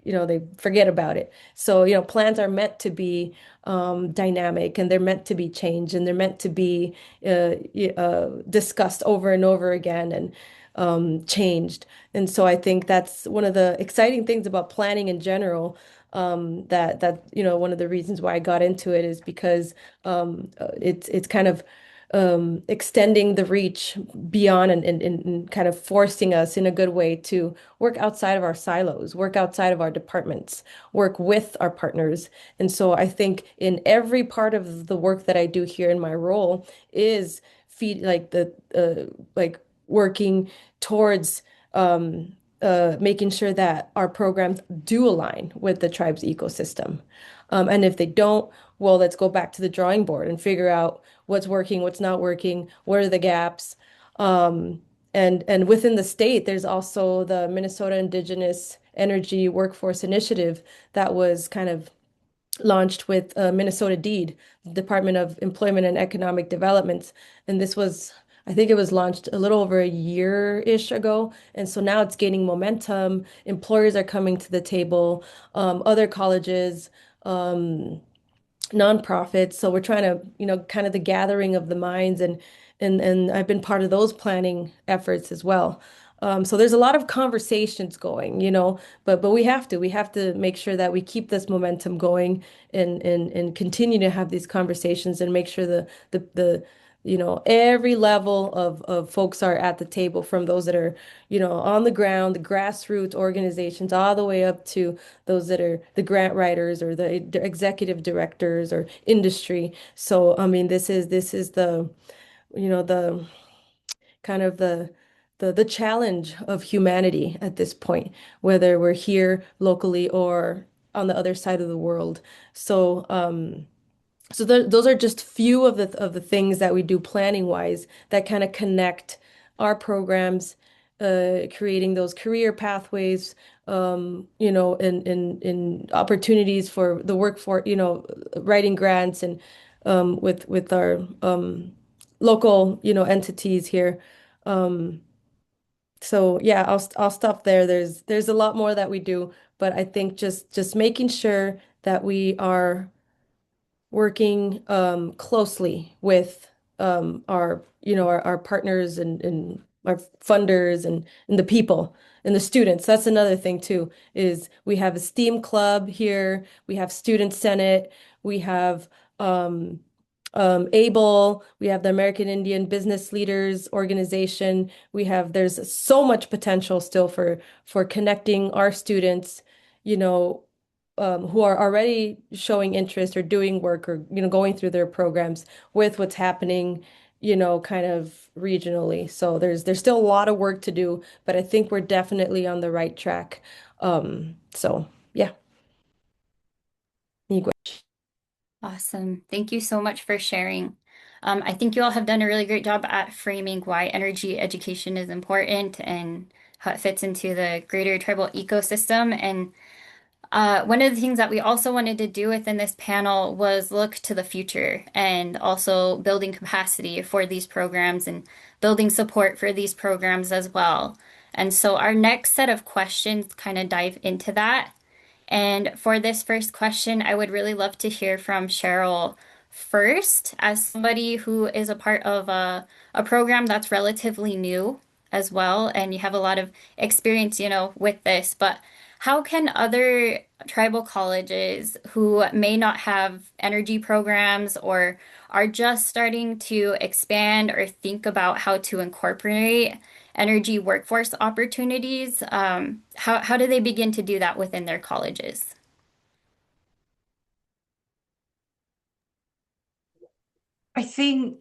they forget about it. So, plans are meant to be dynamic, and they're meant to be changed, and they're meant to be discussed over and over again, and changed. And so I think that's one of the exciting things about planning in general. One of the reasons why I got into it is because it's kind of extending the reach beyond and kind of forcing us in a good way to work outside of our silos, work outside of our departments, work with our partners. And so I think in every part of the work that I do here in my role is feed like the like working towards making sure that our programs do align with the tribe's ecosystem. And if they don't, well, let's go back to the drawing board and figure out what's working, what's not working, what are the gaps. Um, and within the state, there's also the Minnesota Indigenous Energy Workforce Initiative that was kind of launched with Minnesota DEED, the Department of Employment and Economic Development. And this was, I think it was launched a little over a year-ish ago. And so now it's gaining momentum. Employers are coming to the table, other colleges, um, nonprofits. So we're trying to, kind of the gathering of the minds and I've been part of those planning efforts as well. So there's a lot of conversations going, but we have to make sure that we keep this momentum going and continue to have these conversations and make sure the every level of folks are at the table from those that are, on the ground, the grassroots organizations, all the way up to those that are the grant writers or the executive directors or industry. So, I mean, this is the, the kind of the challenge of humanity at this point, whether we're here locally or on the other side of the world. So, those are just few of the things that we do planning wise that kind of connect our programs, creating those career pathways, in opportunities for the workforce, writing grants and with our local, entities here. Um, so yeah, I'll stop there. There's a lot more that we do, but I think just making sure that we are working closely with our partners and our funders and the people and the students. That's another thing too, is we have a STEAM club here, we have Student Senate, we have ABLE, we have the American Indian Business Leaders Organization. There's so much potential still for connecting our students, you know, who are already showing interest or doing work or going through their programs with what's happening, kind of regionally. So there's still a lot of work to do, but I think we're definitely on the right track. So yeah. You go. Awesome. Thank you so much for sharing. I think you all have done a really great job at framing why energy education is important and how it fits into the greater tribal ecosystem. And one of the things that we also wanted to do within this panel was look to the future and also building capacity for these programs and building support for these programs as well. And so our next set of questions kind of dive into that. And for this first question, I would really love to hear from Cheryl first, as somebody who is a part of a program that's relatively new as well, and you have a lot of experience, with this. But how can other tribal colleges who may not have energy programs or are just starting to expand or think about how to incorporate energy workforce opportunities, how do they begin to do that within their colleges? I think,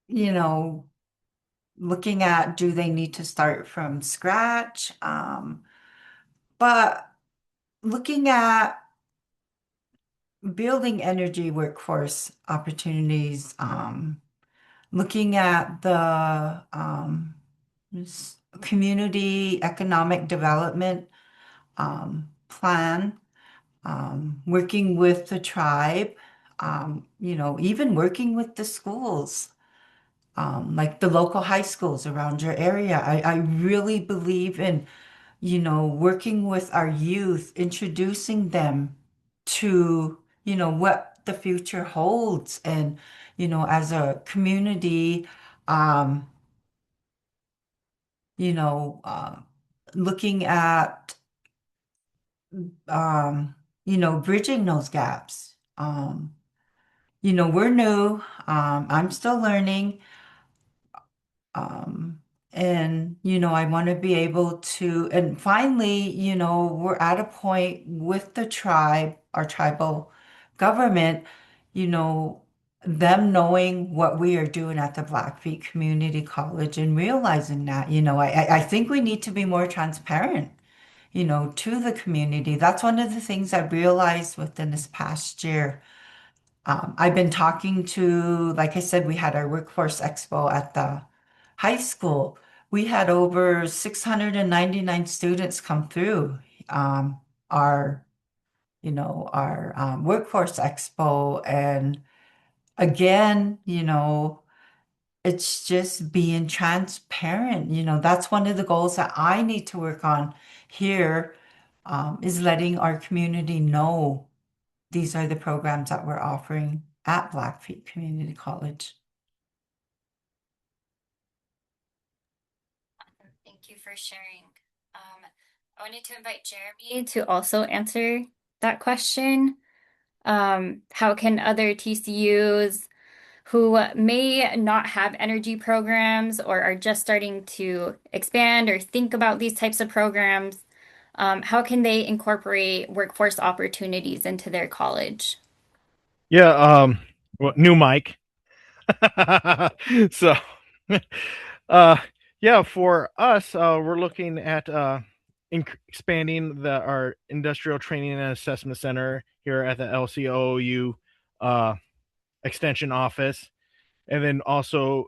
you know, looking at do they need to start from scratch? But looking at building energy workforce opportunities, looking at the community economic development plan, working with the tribe, even working with the schools, like the local high schools around your area. I really believe in, working with our youth, introducing them to, what the future holds. And, as a community, um, you know, uh, looking at, bridging those gaps. we're new. I'm still learning. Um, and, I want to be able to, and finally, we're at a point with the tribe, our tribal government, you know, them knowing what we are doing at the Blackfeet Community College and realizing that, I think we need to be more transparent, to the community. That's one of the things I realized within this past year. I've been talking to, like I said, we had our workforce expo at the high school. We had over 699 students come through our, our workforce expo. And again, it's just being transparent. That's one of the goals that I need to work on here, is letting our community know these are the programs that we're offering at Blackfeet Community College. Thank you for sharing. I wanted to invite Jeromy to also answer that question. How can other TCUs who may not have energy programs or are just starting to expand or think about these types of programs, how can they incorporate workforce opportunities into their college? Yeah, well, new mic. So, uh, yeah, for us, we're looking at expanding our industrial training and assessment center here at the LCOU uh, extension office, and then also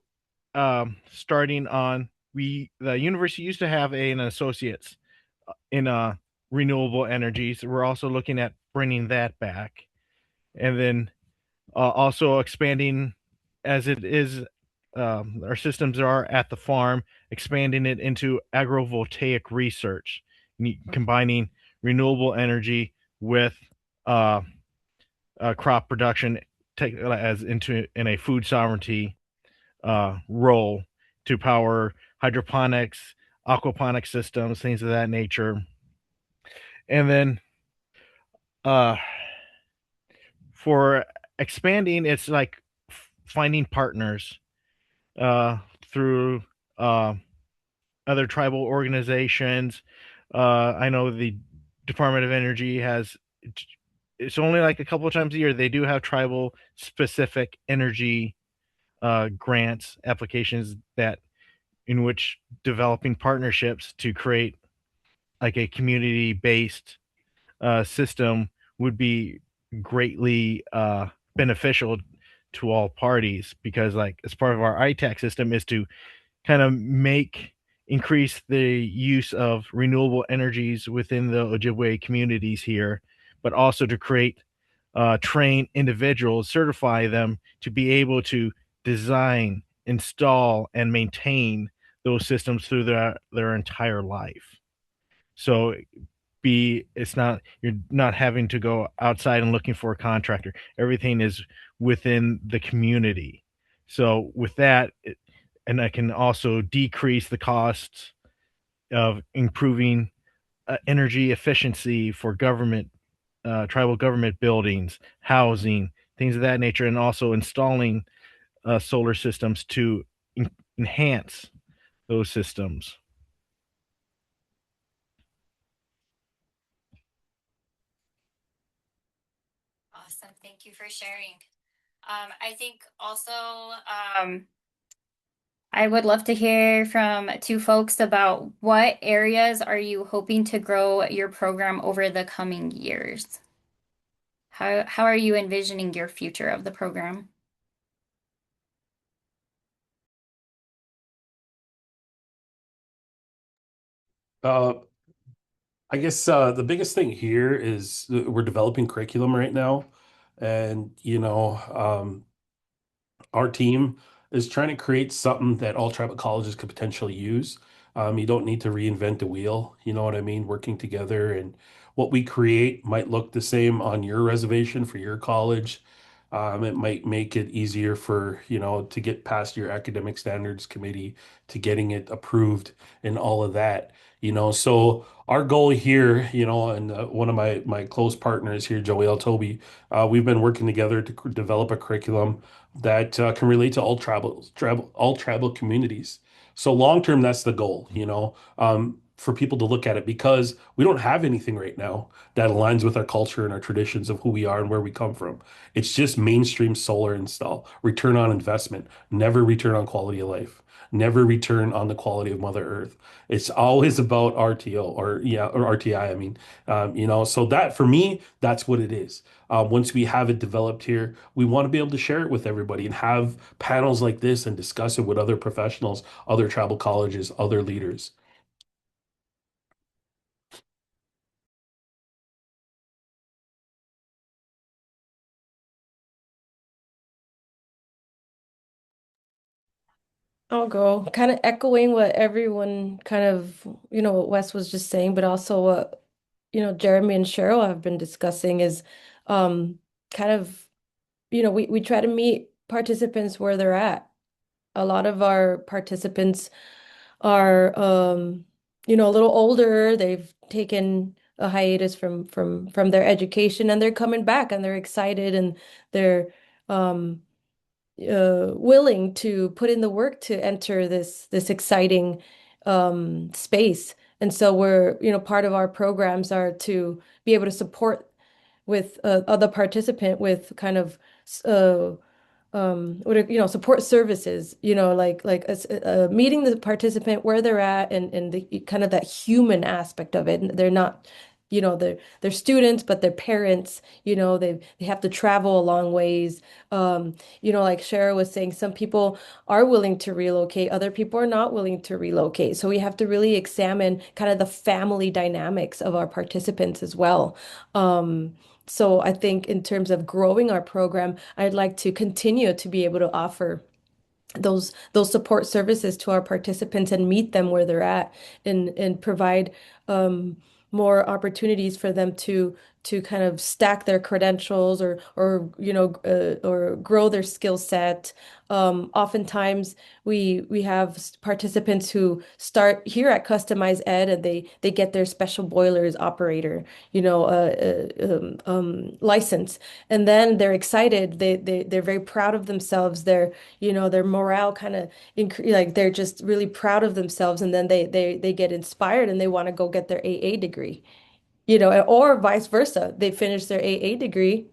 starting on the university used to have an associate's in renewable energies. We're also looking at bringing that back, and then also expanding as it is. Our systems are at the farm, expanding it into agrovoltaic research, combining renewable energy with uh, crop production, as into in a food sovereignty role to power hydroponics, aquaponic systems, things of that nature. And then uh, for expanding, it's like finding partners through other tribal organizations. I know the Department of Energy has, it's only like a couple of times a year, they do have tribal specific energy grants applications that in which developing partnerships to create like a community based system would be greatly beneficial to all parties, because like as part of our ITAC system is to kind of increase the use of renewable energies within the Ojibwe communities here, but also to create train individuals, certify them to be able to design, install, and maintain those systems through their entire life. So it's not, you're not having to go outside and looking for a contractor. Everything is within the community. So with that, and I can also decrease the costs of improving energy efficiency for government, tribal government buildings, housing, things of that nature, and also installing solar systems to enhance those systems. Awesome. Thank you for sharing. I think also I would love to hear from two folks about what areas are you hoping to grow your program over the coming years? How are you envisioning your future of the program? Uh, I guess the biggest thing here is that we're developing curriculum right now, and our team is trying to create something that all tribal colleges could potentially use. You don't need to reinvent the wheel, you know what I mean? Working together, and what we create might look the same on your reservation for your college, It might make it easier for, to get past your academic standards committee to getting it approved and all of that. So our goal here, and one of my close partners here, Joelle Toby, we've been working together to develop a curriculum that can relate to all tribal communities. So long term, that's the goal, for people to look at it because we don't have anything right now that aligns with our culture and our traditions of who we are and where we come from. It's just mainstream solar install, return on investment, never return on quality of life, never return on the quality of Mother Earth. It's always about RTO or RTI. I mean, so that for me, that's what it is. Once we have it developed here, we want to be able to share it with everybody and have panels like this and discuss it with other professionals, other tribal colleges, other leaders. I'll go. Kind of echoing what everyone kind of, what Wes was just saying, but also what, Jeromy and Cheryl have been discussing is kind of, we try to meet participants where they're at. A lot of our participants are, a little older. They've taken a hiatus from their education and they're coming back and they're excited and they're um willing to put in the work to enter this exciting space. And so part of our programs are to be able to support with other participant with kind of uh, support services, meeting the participant where they're at and the kind of that human aspect of it. And they're not, they're students, but they're parents, they have to travel a long ways. Like Cheryl was saying, some people are willing to relocate, other people are not willing to relocate. So we have to really examine kind of the family dynamics of our participants as well. So I think in terms of growing our program, I'd like to continue to be able to offer those support services to our participants and meet them where they're at and provide um, more opportunities for them to kind of stack their credentials or grow their skill set. Oftentimes we have participants who start here at Customized Ed and they get their special boilers operator, license, and then they're excited. They're very proud of themselves. Their morale kind of like they're just really proud of themselves, and then they get inspired and they want to go get their AA degree, or vice versa. They finish their AA degree,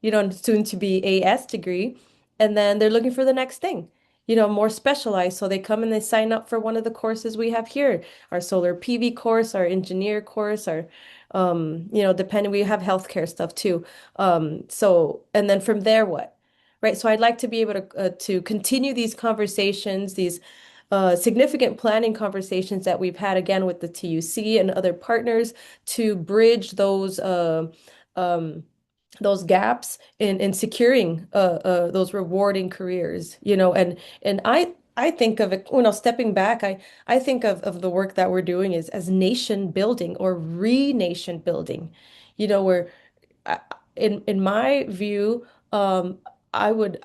and soon to be AS degree, and then they're looking for the next thing, more specialized. So they come and they sign up for one of the courses we have here, our solar PV course, our engineer course, our depending, we have healthcare stuff too. And then from there, what? Right. So I'd like to be able to continue these conversations, these significant planning conversations that we've had again with the TUC and other partners to bridge um, those gaps in securing those rewarding careers, and I think of it, stepping back, I think of the work that we're doing is as nation building or re-nation building, where I- in my view, I would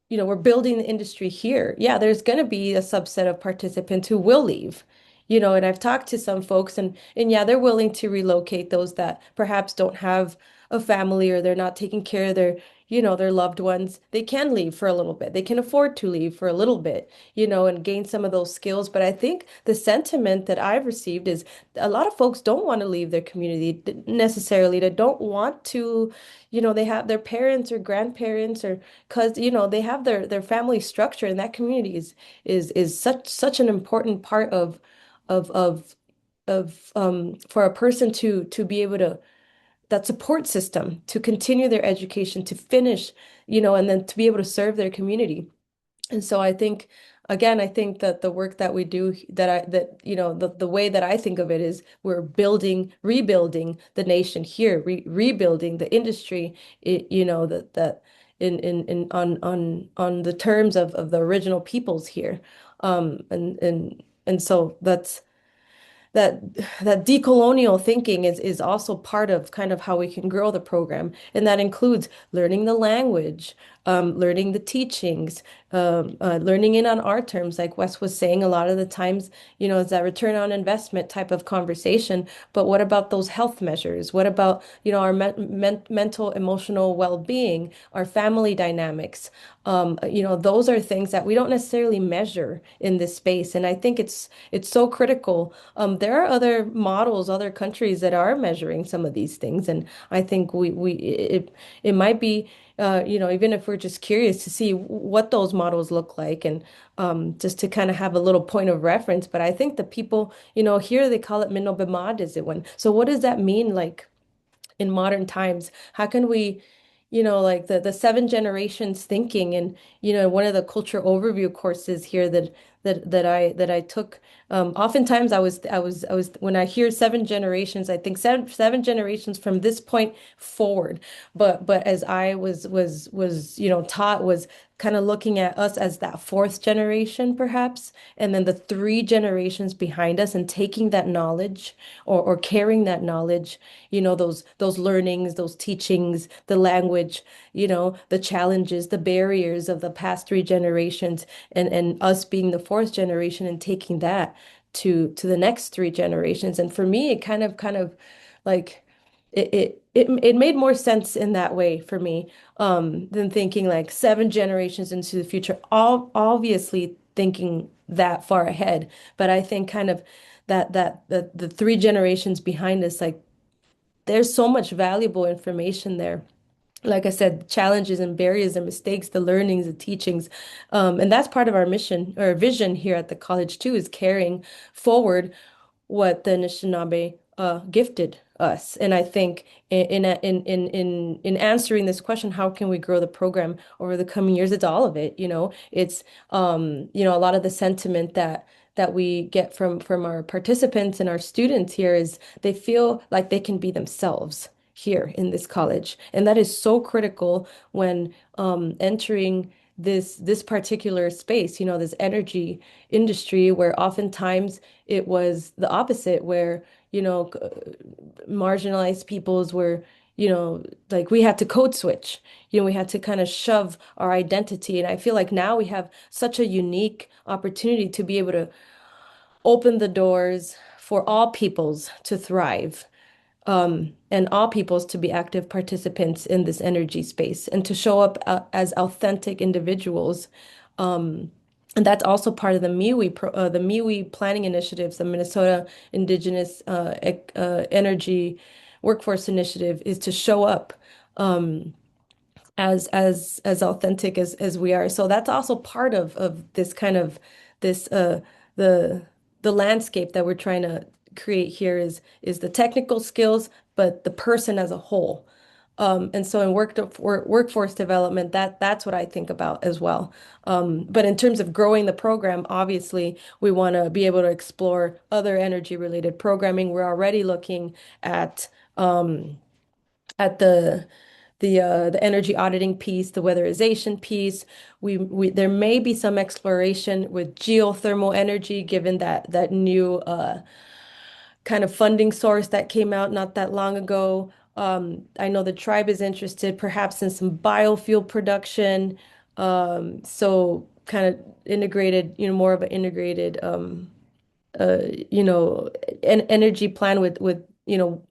we're building the industry here. Yeah, there's going to be a subset of participants who will leave, and I've talked to some folks and yeah, they're willing to relocate those that perhaps don't have a family or they're not taking care of their loved ones. They can leave for a little bit. They can afford to leave for a little bit, and gain some of those skills. But I think the sentiment that I've received is a lot of folks don't want to leave their community necessarily. They don't want to, they have their parents or grandparents or because they have their family structure, and that community is such an important part of of for a person to be able to that support system to continue their education, to finish, and then to be able to serve their community. And so I think, again, I think that the work that we do, the way that I think of it is we're rebuilding the nation here, rebuilding the industry, that on the terms of the original peoples here. And so that that decolonial thinking is also part of kind of how we can grow the program, and that includes learning the language, learning the teachings, learning in on our terms, like Wes was saying. A lot of the times, it's that return on investment type of conversation. But what about those health measures? What about, our mental, emotional well-being, our family dynamics? Those are things that we don't necessarily measure in this space, and I think it's so critical. There are other models, other countries that are measuring some of these things, and I think it might be, even if we're just curious to see what those models look like, and just to kind of have a little point of reference. But I think the people, here they call it minobemad, is it when? So what does that mean, like in modern times? How can we, like the seven generations thinking, and one of the culture overview courses here that I took, oftentimes I was when I hear seven generations, I think seven generations from this point forward. But as I was taught, was kind of looking at us as that fourth generation perhaps, and then the three generations behind us, and taking that knowledge, or carrying that knowledge, those learnings, those teachings, the language, the challenges, the barriers of the past three generations, and us being the fourth generation, and taking that to the next three generations. And for me, it kind of like it made more sense in that way for me, than thinking like seven generations into the future, all obviously thinking that far ahead. But I think kind of the three generations behind us, like there's so much valuable information there. Like I said, challenges and barriers and mistakes, the learnings, the teachings. And that's part of our mission or vision here at the college too, is carrying forward what the Anishinaabe gifted us. And I think in answering this question, how can we grow the program over the coming years? It's all of it. It's a lot of the sentiment that we get from our participants and our students here is they feel like they can be themselves here in this college. And that is so critical when entering this particular space, this energy industry, where oftentimes it was the opposite, where, marginalized peoples were, like we had to code switch, we had to kind of shove our identity. And I feel like now we have such a unique opportunity to be able to open the doors for all peoples to thrive, and all peoples to be active participants in this energy space, and to show up as authentic individuals. And that's also part of the MIWI planning initiatives, the Minnesota Indigenous Energy Workforce Initiative, is to show up as authentic as we are. So that's also part of this kind of this the the landscape that we're trying to create here is the technical skills, but the person as a whole. And so in workforce development, that's what I think about as well. But in terms of growing the program, obviously we want to be able to explore other energy related programming. We're already looking at at the energy auditing piece, the weatherization piece. We there may be some exploration with geothermal energy, given that new kind of funding source that came out not that long ago. I know the tribe is interested perhaps in some biofuel production. So kind of integrated, more of an integrated uh, energy plan with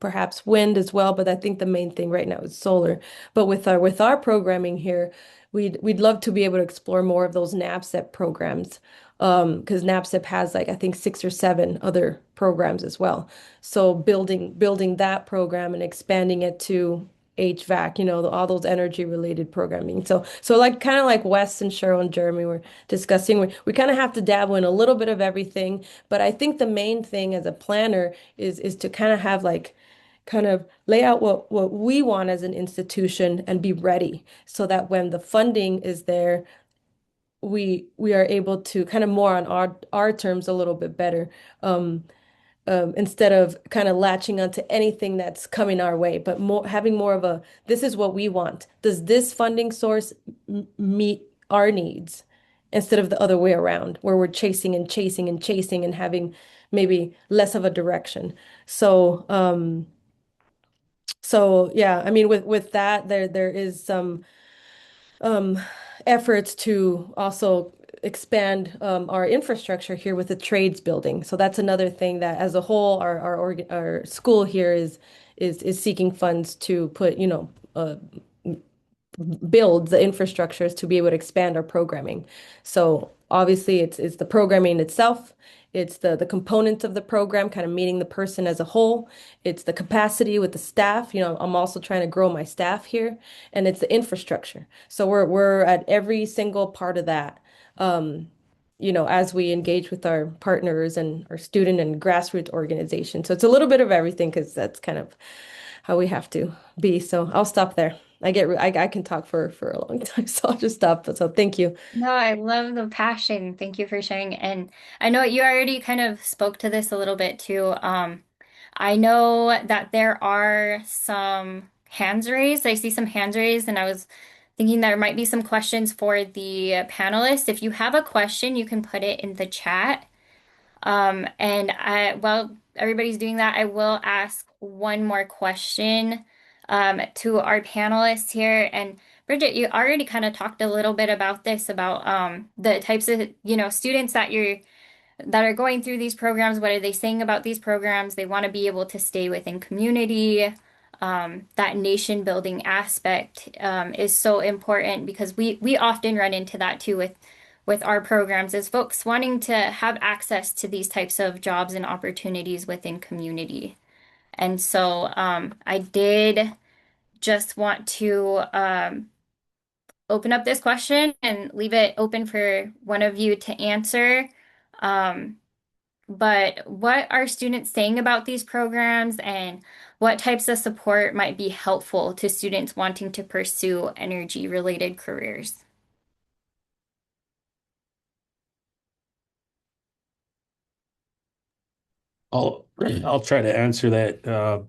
perhaps wind as well. But I think the main thing right now is solar. But with our programming here, we'd love to be able to explore more of those NABCEP programs. Because NABCEP has, like, I think six or seven other programs as well. So building that program and expanding it to HVAC, all those energy related programming. So like kind of like Wes and Cheryl and Jeromy were discussing, we kind of have to dabble in a little bit of everything. But I think the main thing as a planner is to kind of have, like, kind of lay out what we want as an institution, and be ready so that when the funding is there, we are able to kind of more on our terms a little bit better, instead of kind of latching onto anything that's coming our way, but more having more of this is what we want. Does this funding source meet our needs? instead of the other way around, where we're chasing and chasing and chasing and having maybe less of a direction. So, so yeah, I mean, with that, there is some um, efforts to also expand our infrastructure here with the trades building. So that's another thing that, as a whole, our school here is seeking funds to put, build the infrastructures to be able to expand our programming. So obviously it's the programming itself, it's the components of the program, kind of meeting the person as a whole, it's the capacity with the staff. I'm also trying to grow my staff here, and it's the infrastructure. So we're at every single part of that. Um, as we engage with our partners and our student and grassroots organizations. So it's a little bit of everything because that's kind of how we have to be. So I'll stop there. I can talk for a long time, so I'll just stop. So thank you. No, I love the passion. Thank you for sharing. And I know you already kind of spoke to this a little bit too. I know that there are some hands raised. I see some hands raised, and I was thinking there might be some questions for the panelists. If you have a question, you can put it in the chat. While everybody's doing that, I will ask one more question to our panelists here. And Bridget, you already kind of talked a little bit about this, about the types of, students that are going through these programs. What are they saying about these programs? They want to be able to stay within community. That nation building aspect is so important because we often run into that too with our programs as folks wanting to have access to these types of jobs and opportunities within community. And so I did just want to open up this question and leave it open for one of you to answer. Um, but what are students saying about these programs, and what types of support might be helpful to students wanting to pursue energy related careers? I'll try to answer that.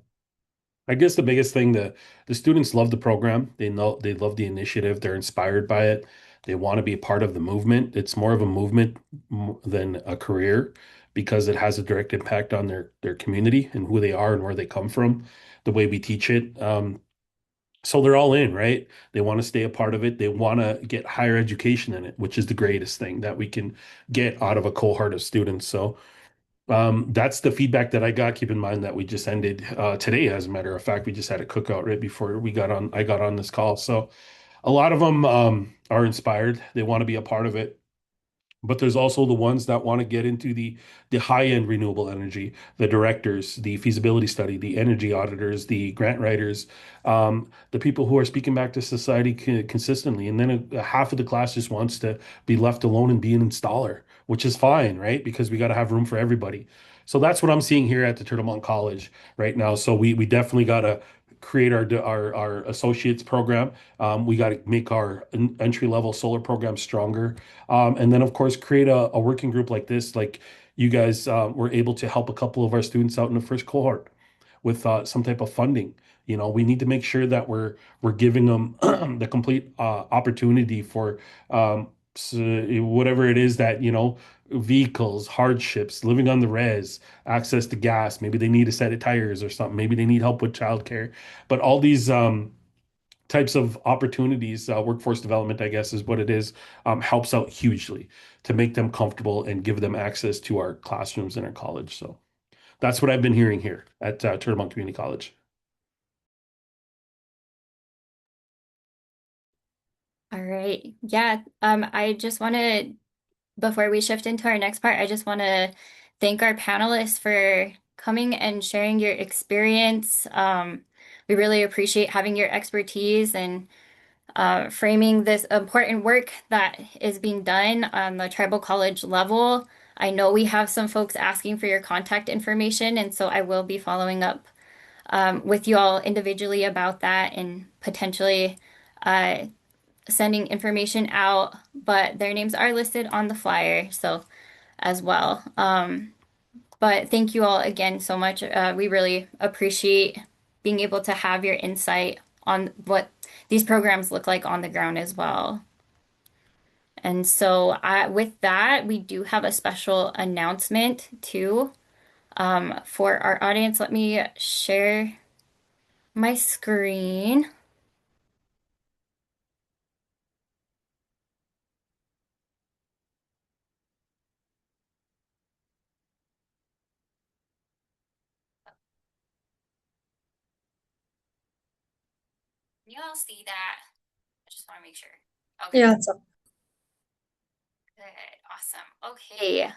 I guess the biggest thing, the students love the program. They know they love the initiative. They're inspired by it. They want to be a part of the movement. It's more of a movement than a career because it has a direct impact on their community and who they are and where they come from, the way we teach it. So they're all in, right? They want to stay a part of it. They want to get higher education in it, which is the greatest thing that we can get out of a cohort of students. So that's the feedback that I got. Keep in mind that we just ended today, as a matter of fact. We just had a cookout right before I got on this call. So a lot of them are inspired. They want to be a part of it. But there's also the ones that want to get into the high-end renewable energy, the directors, the feasibility study, the energy auditors, the grant writers, the people who are speaking back to society consistently. And then half of the class just wants to be left alone and be an installer, which is fine, right? Because we got to have room for everybody. So that's what I'm seeing here at the Turtle Mountain College right now. So we definitely got to create our associates program. We got to make our entry level solar program stronger. And then, of course, create a working group like this. Like you guys were able to help a couple of our students out in the first cohort with some type of funding. We need to make sure that we're giving them the complete opportunity for whatever it is that, vehicles, hardships, living on the res, access to gas. Maybe they need a set of tires or something. Maybe they need help with childcare. But all these types of opportunities, workforce development, I guess is what it is, helps out hugely to make them comfortable and give them access to our classrooms in our college. So that's what I've been hearing here at Turtle Mountain Community College. All right. Yeah. I just want to, before we shift into our next part, I just want to thank our panelists for coming and sharing your experience. We really appreciate having your expertise and framing this important work that is being done on the tribal college level. I know we have some folks asking for your contact information, and so I will be following up with you all individually about that and potentially uh, sending information out, but their names are listed on the flyer, so as well. But thank you all again so much. We really appreciate being able to have your insight on what these programs look like on the ground as well. And so with that, we do have a special announcement too for our audience. Let me share my screen. Can you all see that? I just want to make sure. Okay, Yeah, it's up. good, awesome. Okay.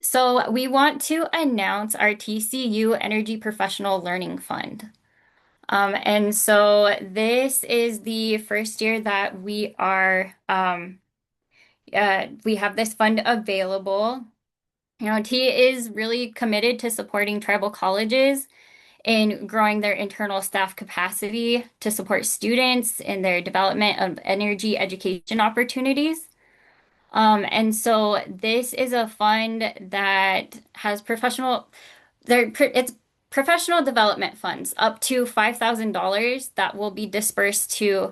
So we want to announce our TCU Energy Professional Learning Fund. And so this is the first year that we have this fund available. You know, T is really committed to supporting tribal colleges in growing their internal staff capacity to support students in their development of energy education opportunities. And so this is a fund that has it's professional development funds up to $5,000 that will be dispersed to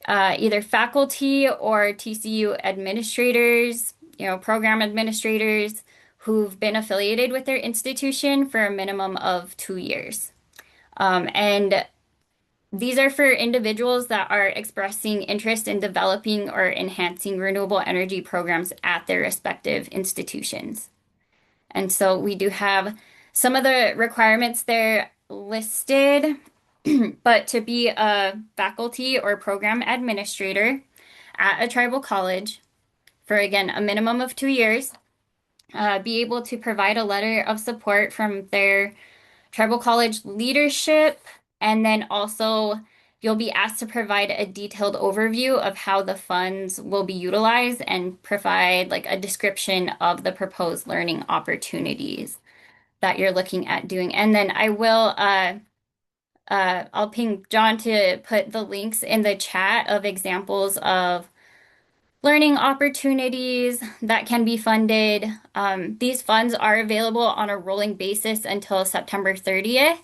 either faculty or TCU administrators, you know, program administrators who've been affiliated with their institution for a minimum of 2 years. And these are for individuals that are expressing interest in developing or enhancing renewable energy programs at their respective institutions. And so we do have some of the requirements there listed, but to be a faculty or program administrator at a tribal college for, again, a minimum of 2 years, be able to provide a letter of support from their tribal college leadership, and then also you'll be asked to provide a detailed overview of how the funds will be utilized and provide like a description of the proposed learning opportunities that you're looking at doing. And then I'll ping John to put the links in the chat of examples of learning opportunities that can be funded. These funds are available on a rolling basis until September 30th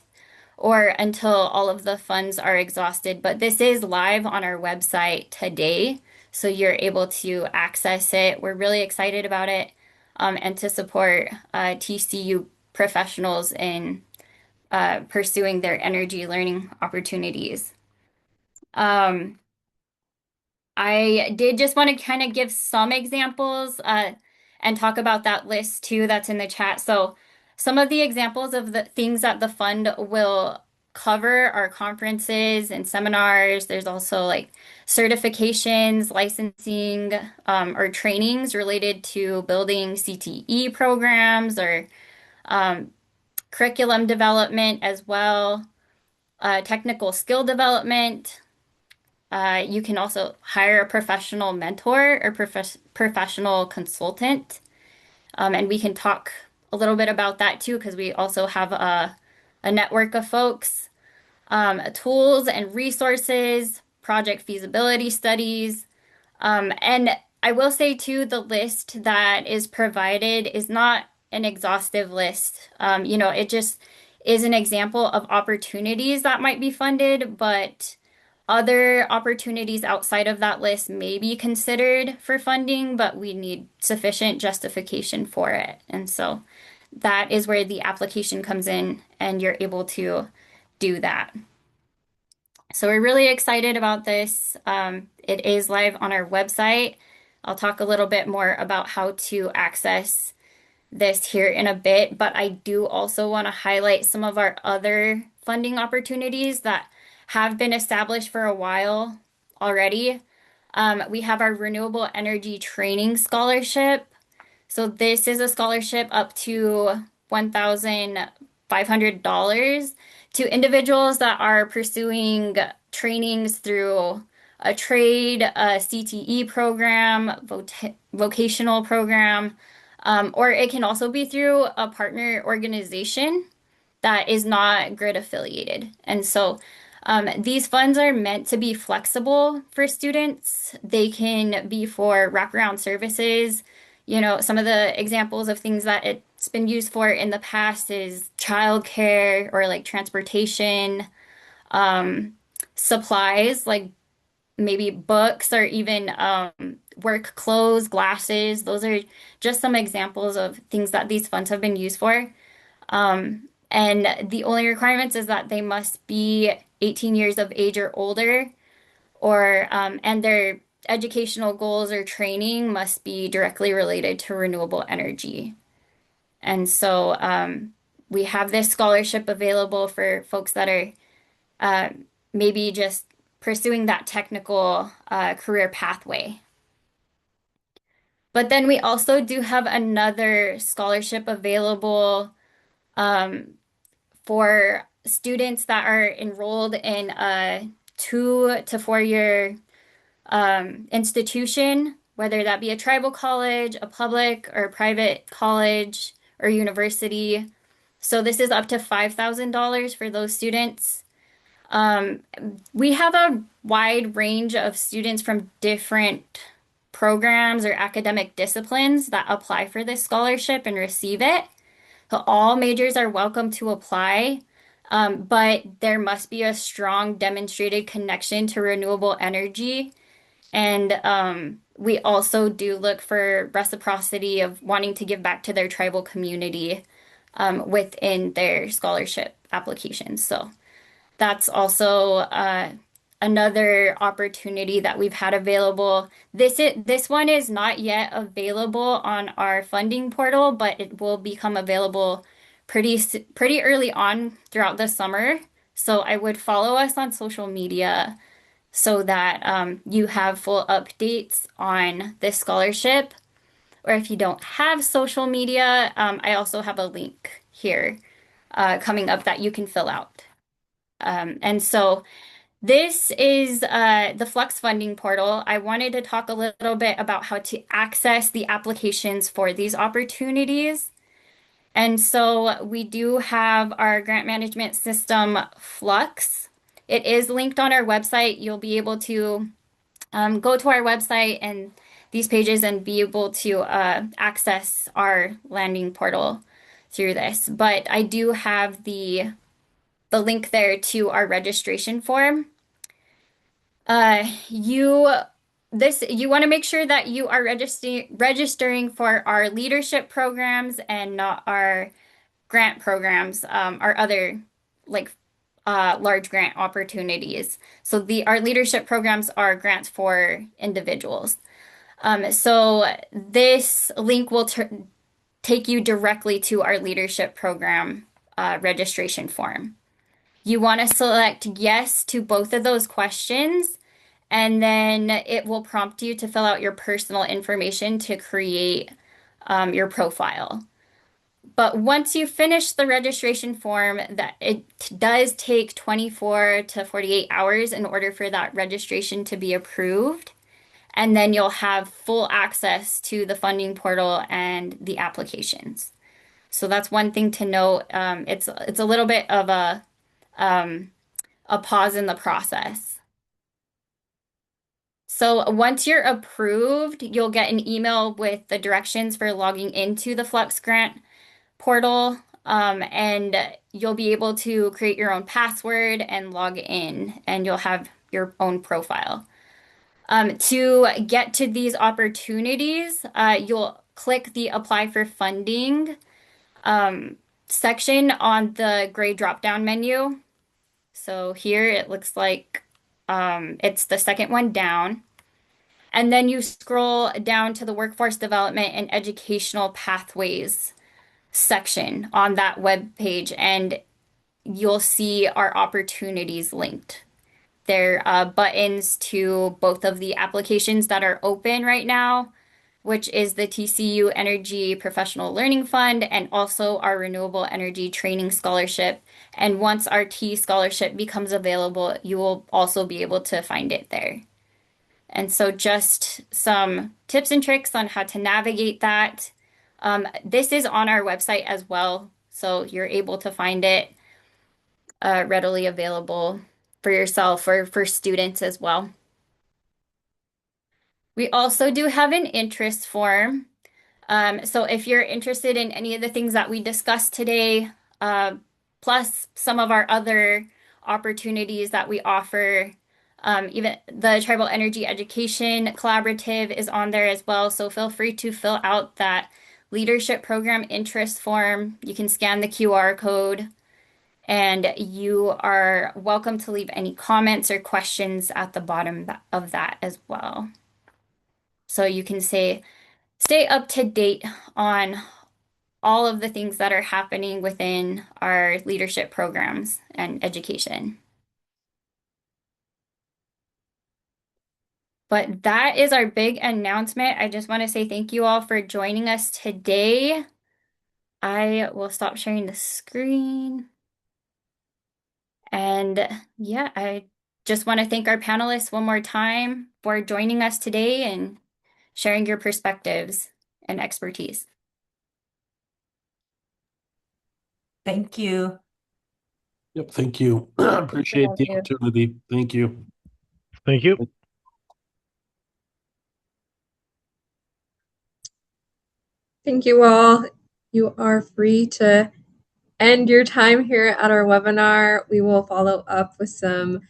or until all of the funds are exhausted. But this is live on our website today, so you're able to access it. We're really excited about it and to support TCU professionals in pursuing their energy learning opportunities. I did just want to kind of give some examples and talk about that list too that's in the chat. So some of the examples of the things that the fund will cover are conferences and seminars. There's also like certifications, licensing, or trainings related to building CTE programs or curriculum development as well, technical skill development. You can also hire a professional mentor or professional consultant. And we can talk a little bit about that too, because we also have a network of folks, tools and resources, project feasibility studies. And I will say too, the list that is provided is not an exhaustive list. You know, it just is an example of opportunities that might be funded, but other opportunities outside of that list may be considered for funding, but we need sufficient justification for it. And so that is where the application comes in and you're able to do that. So we're really excited about this. It is live on our website. I'll talk a little bit more about how to access this here in a bit, but I do also want to highlight some of our other funding opportunities that have been established for a while already. We have our Renewable Energy Training Scholarship. So this is a scholarship up to $1,500 to individuals that are pursuing trainings through a trade, a CTE program, vocational program, or it can also be through a partner organization that is not grid affiliated. And so these funds are meant to be flexible for students. They can be for wraparound services. You know, some of the examples of things that it's been used for in the past is childcare or like transportation, supplies like maybe books or even work clothes, glasses. Those are just some examples of things that these funds have been used for. And the only requirements is that they must be 18 years of age or older, or and their educational goals or training must be directly related to renewable energy. And so we have this scholarship available for folks that are uh, maybe just pursuing that technical career pathway. But then we also do have another scholarship available um, for students that are enrolled in a 2 to 4 year institution, whether that be a tribal college, a public or private college or university. So this is up to $5,000 for those students. Um, we have a wide range of students from different programs or academic disciplines that apply for this scholarship and receive it. So all majors are welcome to apply, but there must be a strong demonstrated connection to renewable energy. And we also do look for reciprocity of wanting to give back to their tribal community within their scholarship applications. So that's also another opportunity that we've had available. This one is not yet available on our funding portal, but it will become available pretty early on throughout the summer. So I would follow us on social media so that you have full updates on this scholarship. Or if you don't have social media, I also have a link here coming up that you can fill out. And so this is the Flux funding portal. I wanted to talk a little bit about how to access the applications for these opportunities. And so we do have our grant management system, Flux. It is linked on our website. You'll be able to go to our website and these pages and be able to access our landing portal through this. But I do have the link there to our registration form. You want to make sure that you are registering for our leadership programs and not our grant programs, our other like large grant opportunities. So our leadership programs are grants for individuals. So this link will take you directly to our leadership program registration form. You want to select yes to both of those questions, and then it will prompt you to fill out your personal information to create your profile. But once you finish the registration form, that it does take 24 to 48 hours in order for that registration to be approved. And then you'll have full access to the funding portal and the applications. So that's one thing to note. It's a little bit of a pause in the process. So once you're approved, you'll get an email with the directions for logging into the Flux Grant portal, and you'll be able to create your own password and log in, and you'll have your own profile. To get to these opportunities, you'll click the Apply for Funding section on the gray drop-down menu. So here it looks like it's the second one down. And then you scroll down to the Workforce Development and Educational Pathways section on that web page, and you'll see our opportunities linked. There are buttons to both of the applications that are open right now, which is the TCU Energy Professional Learning Fund and also our Renewable Energy Training Scholarship. And once our T scholarship becomes available, you will also be able to find it there. And so just some tips and tricks on how to navigate that. This is on our website as well, so you're able to find it readily available for yourself or for students as well. We also do have an interest form. So if you're interested in any of the things that we discussed today, plus some of our other opportunities that we offer, Even the Tribal Energy Education Collaborative is on there as well. So feel free to fill out that leadership program interest form. You can scan the QR code, and you are welcome to leave any comments or questions at the bottom of that as well. So you can stay up to date on all of the things that are happening within our leadership programs and education. But that is our big announcement. I just want to say thank you all for joining us today. I will stop sharing the screen. And yeah, I just want to thank our panelists one more time for joining us today and sharing your perspectives and expertise. Thank you. Yep, thank you. Appreciate the you. opportunity. Thank you. Thank you. Thank you all. You are free to end your time here at our webinar. We will follow up with some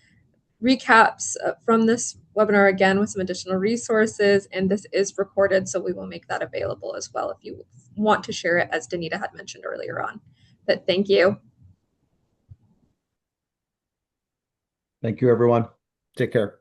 recaps from this webinar again with some additional resources, and this is recorded, so we will make that available as well if you want to share it, as Danita had mentioned earlier on. But thank you. Thank you, everyone. Take care.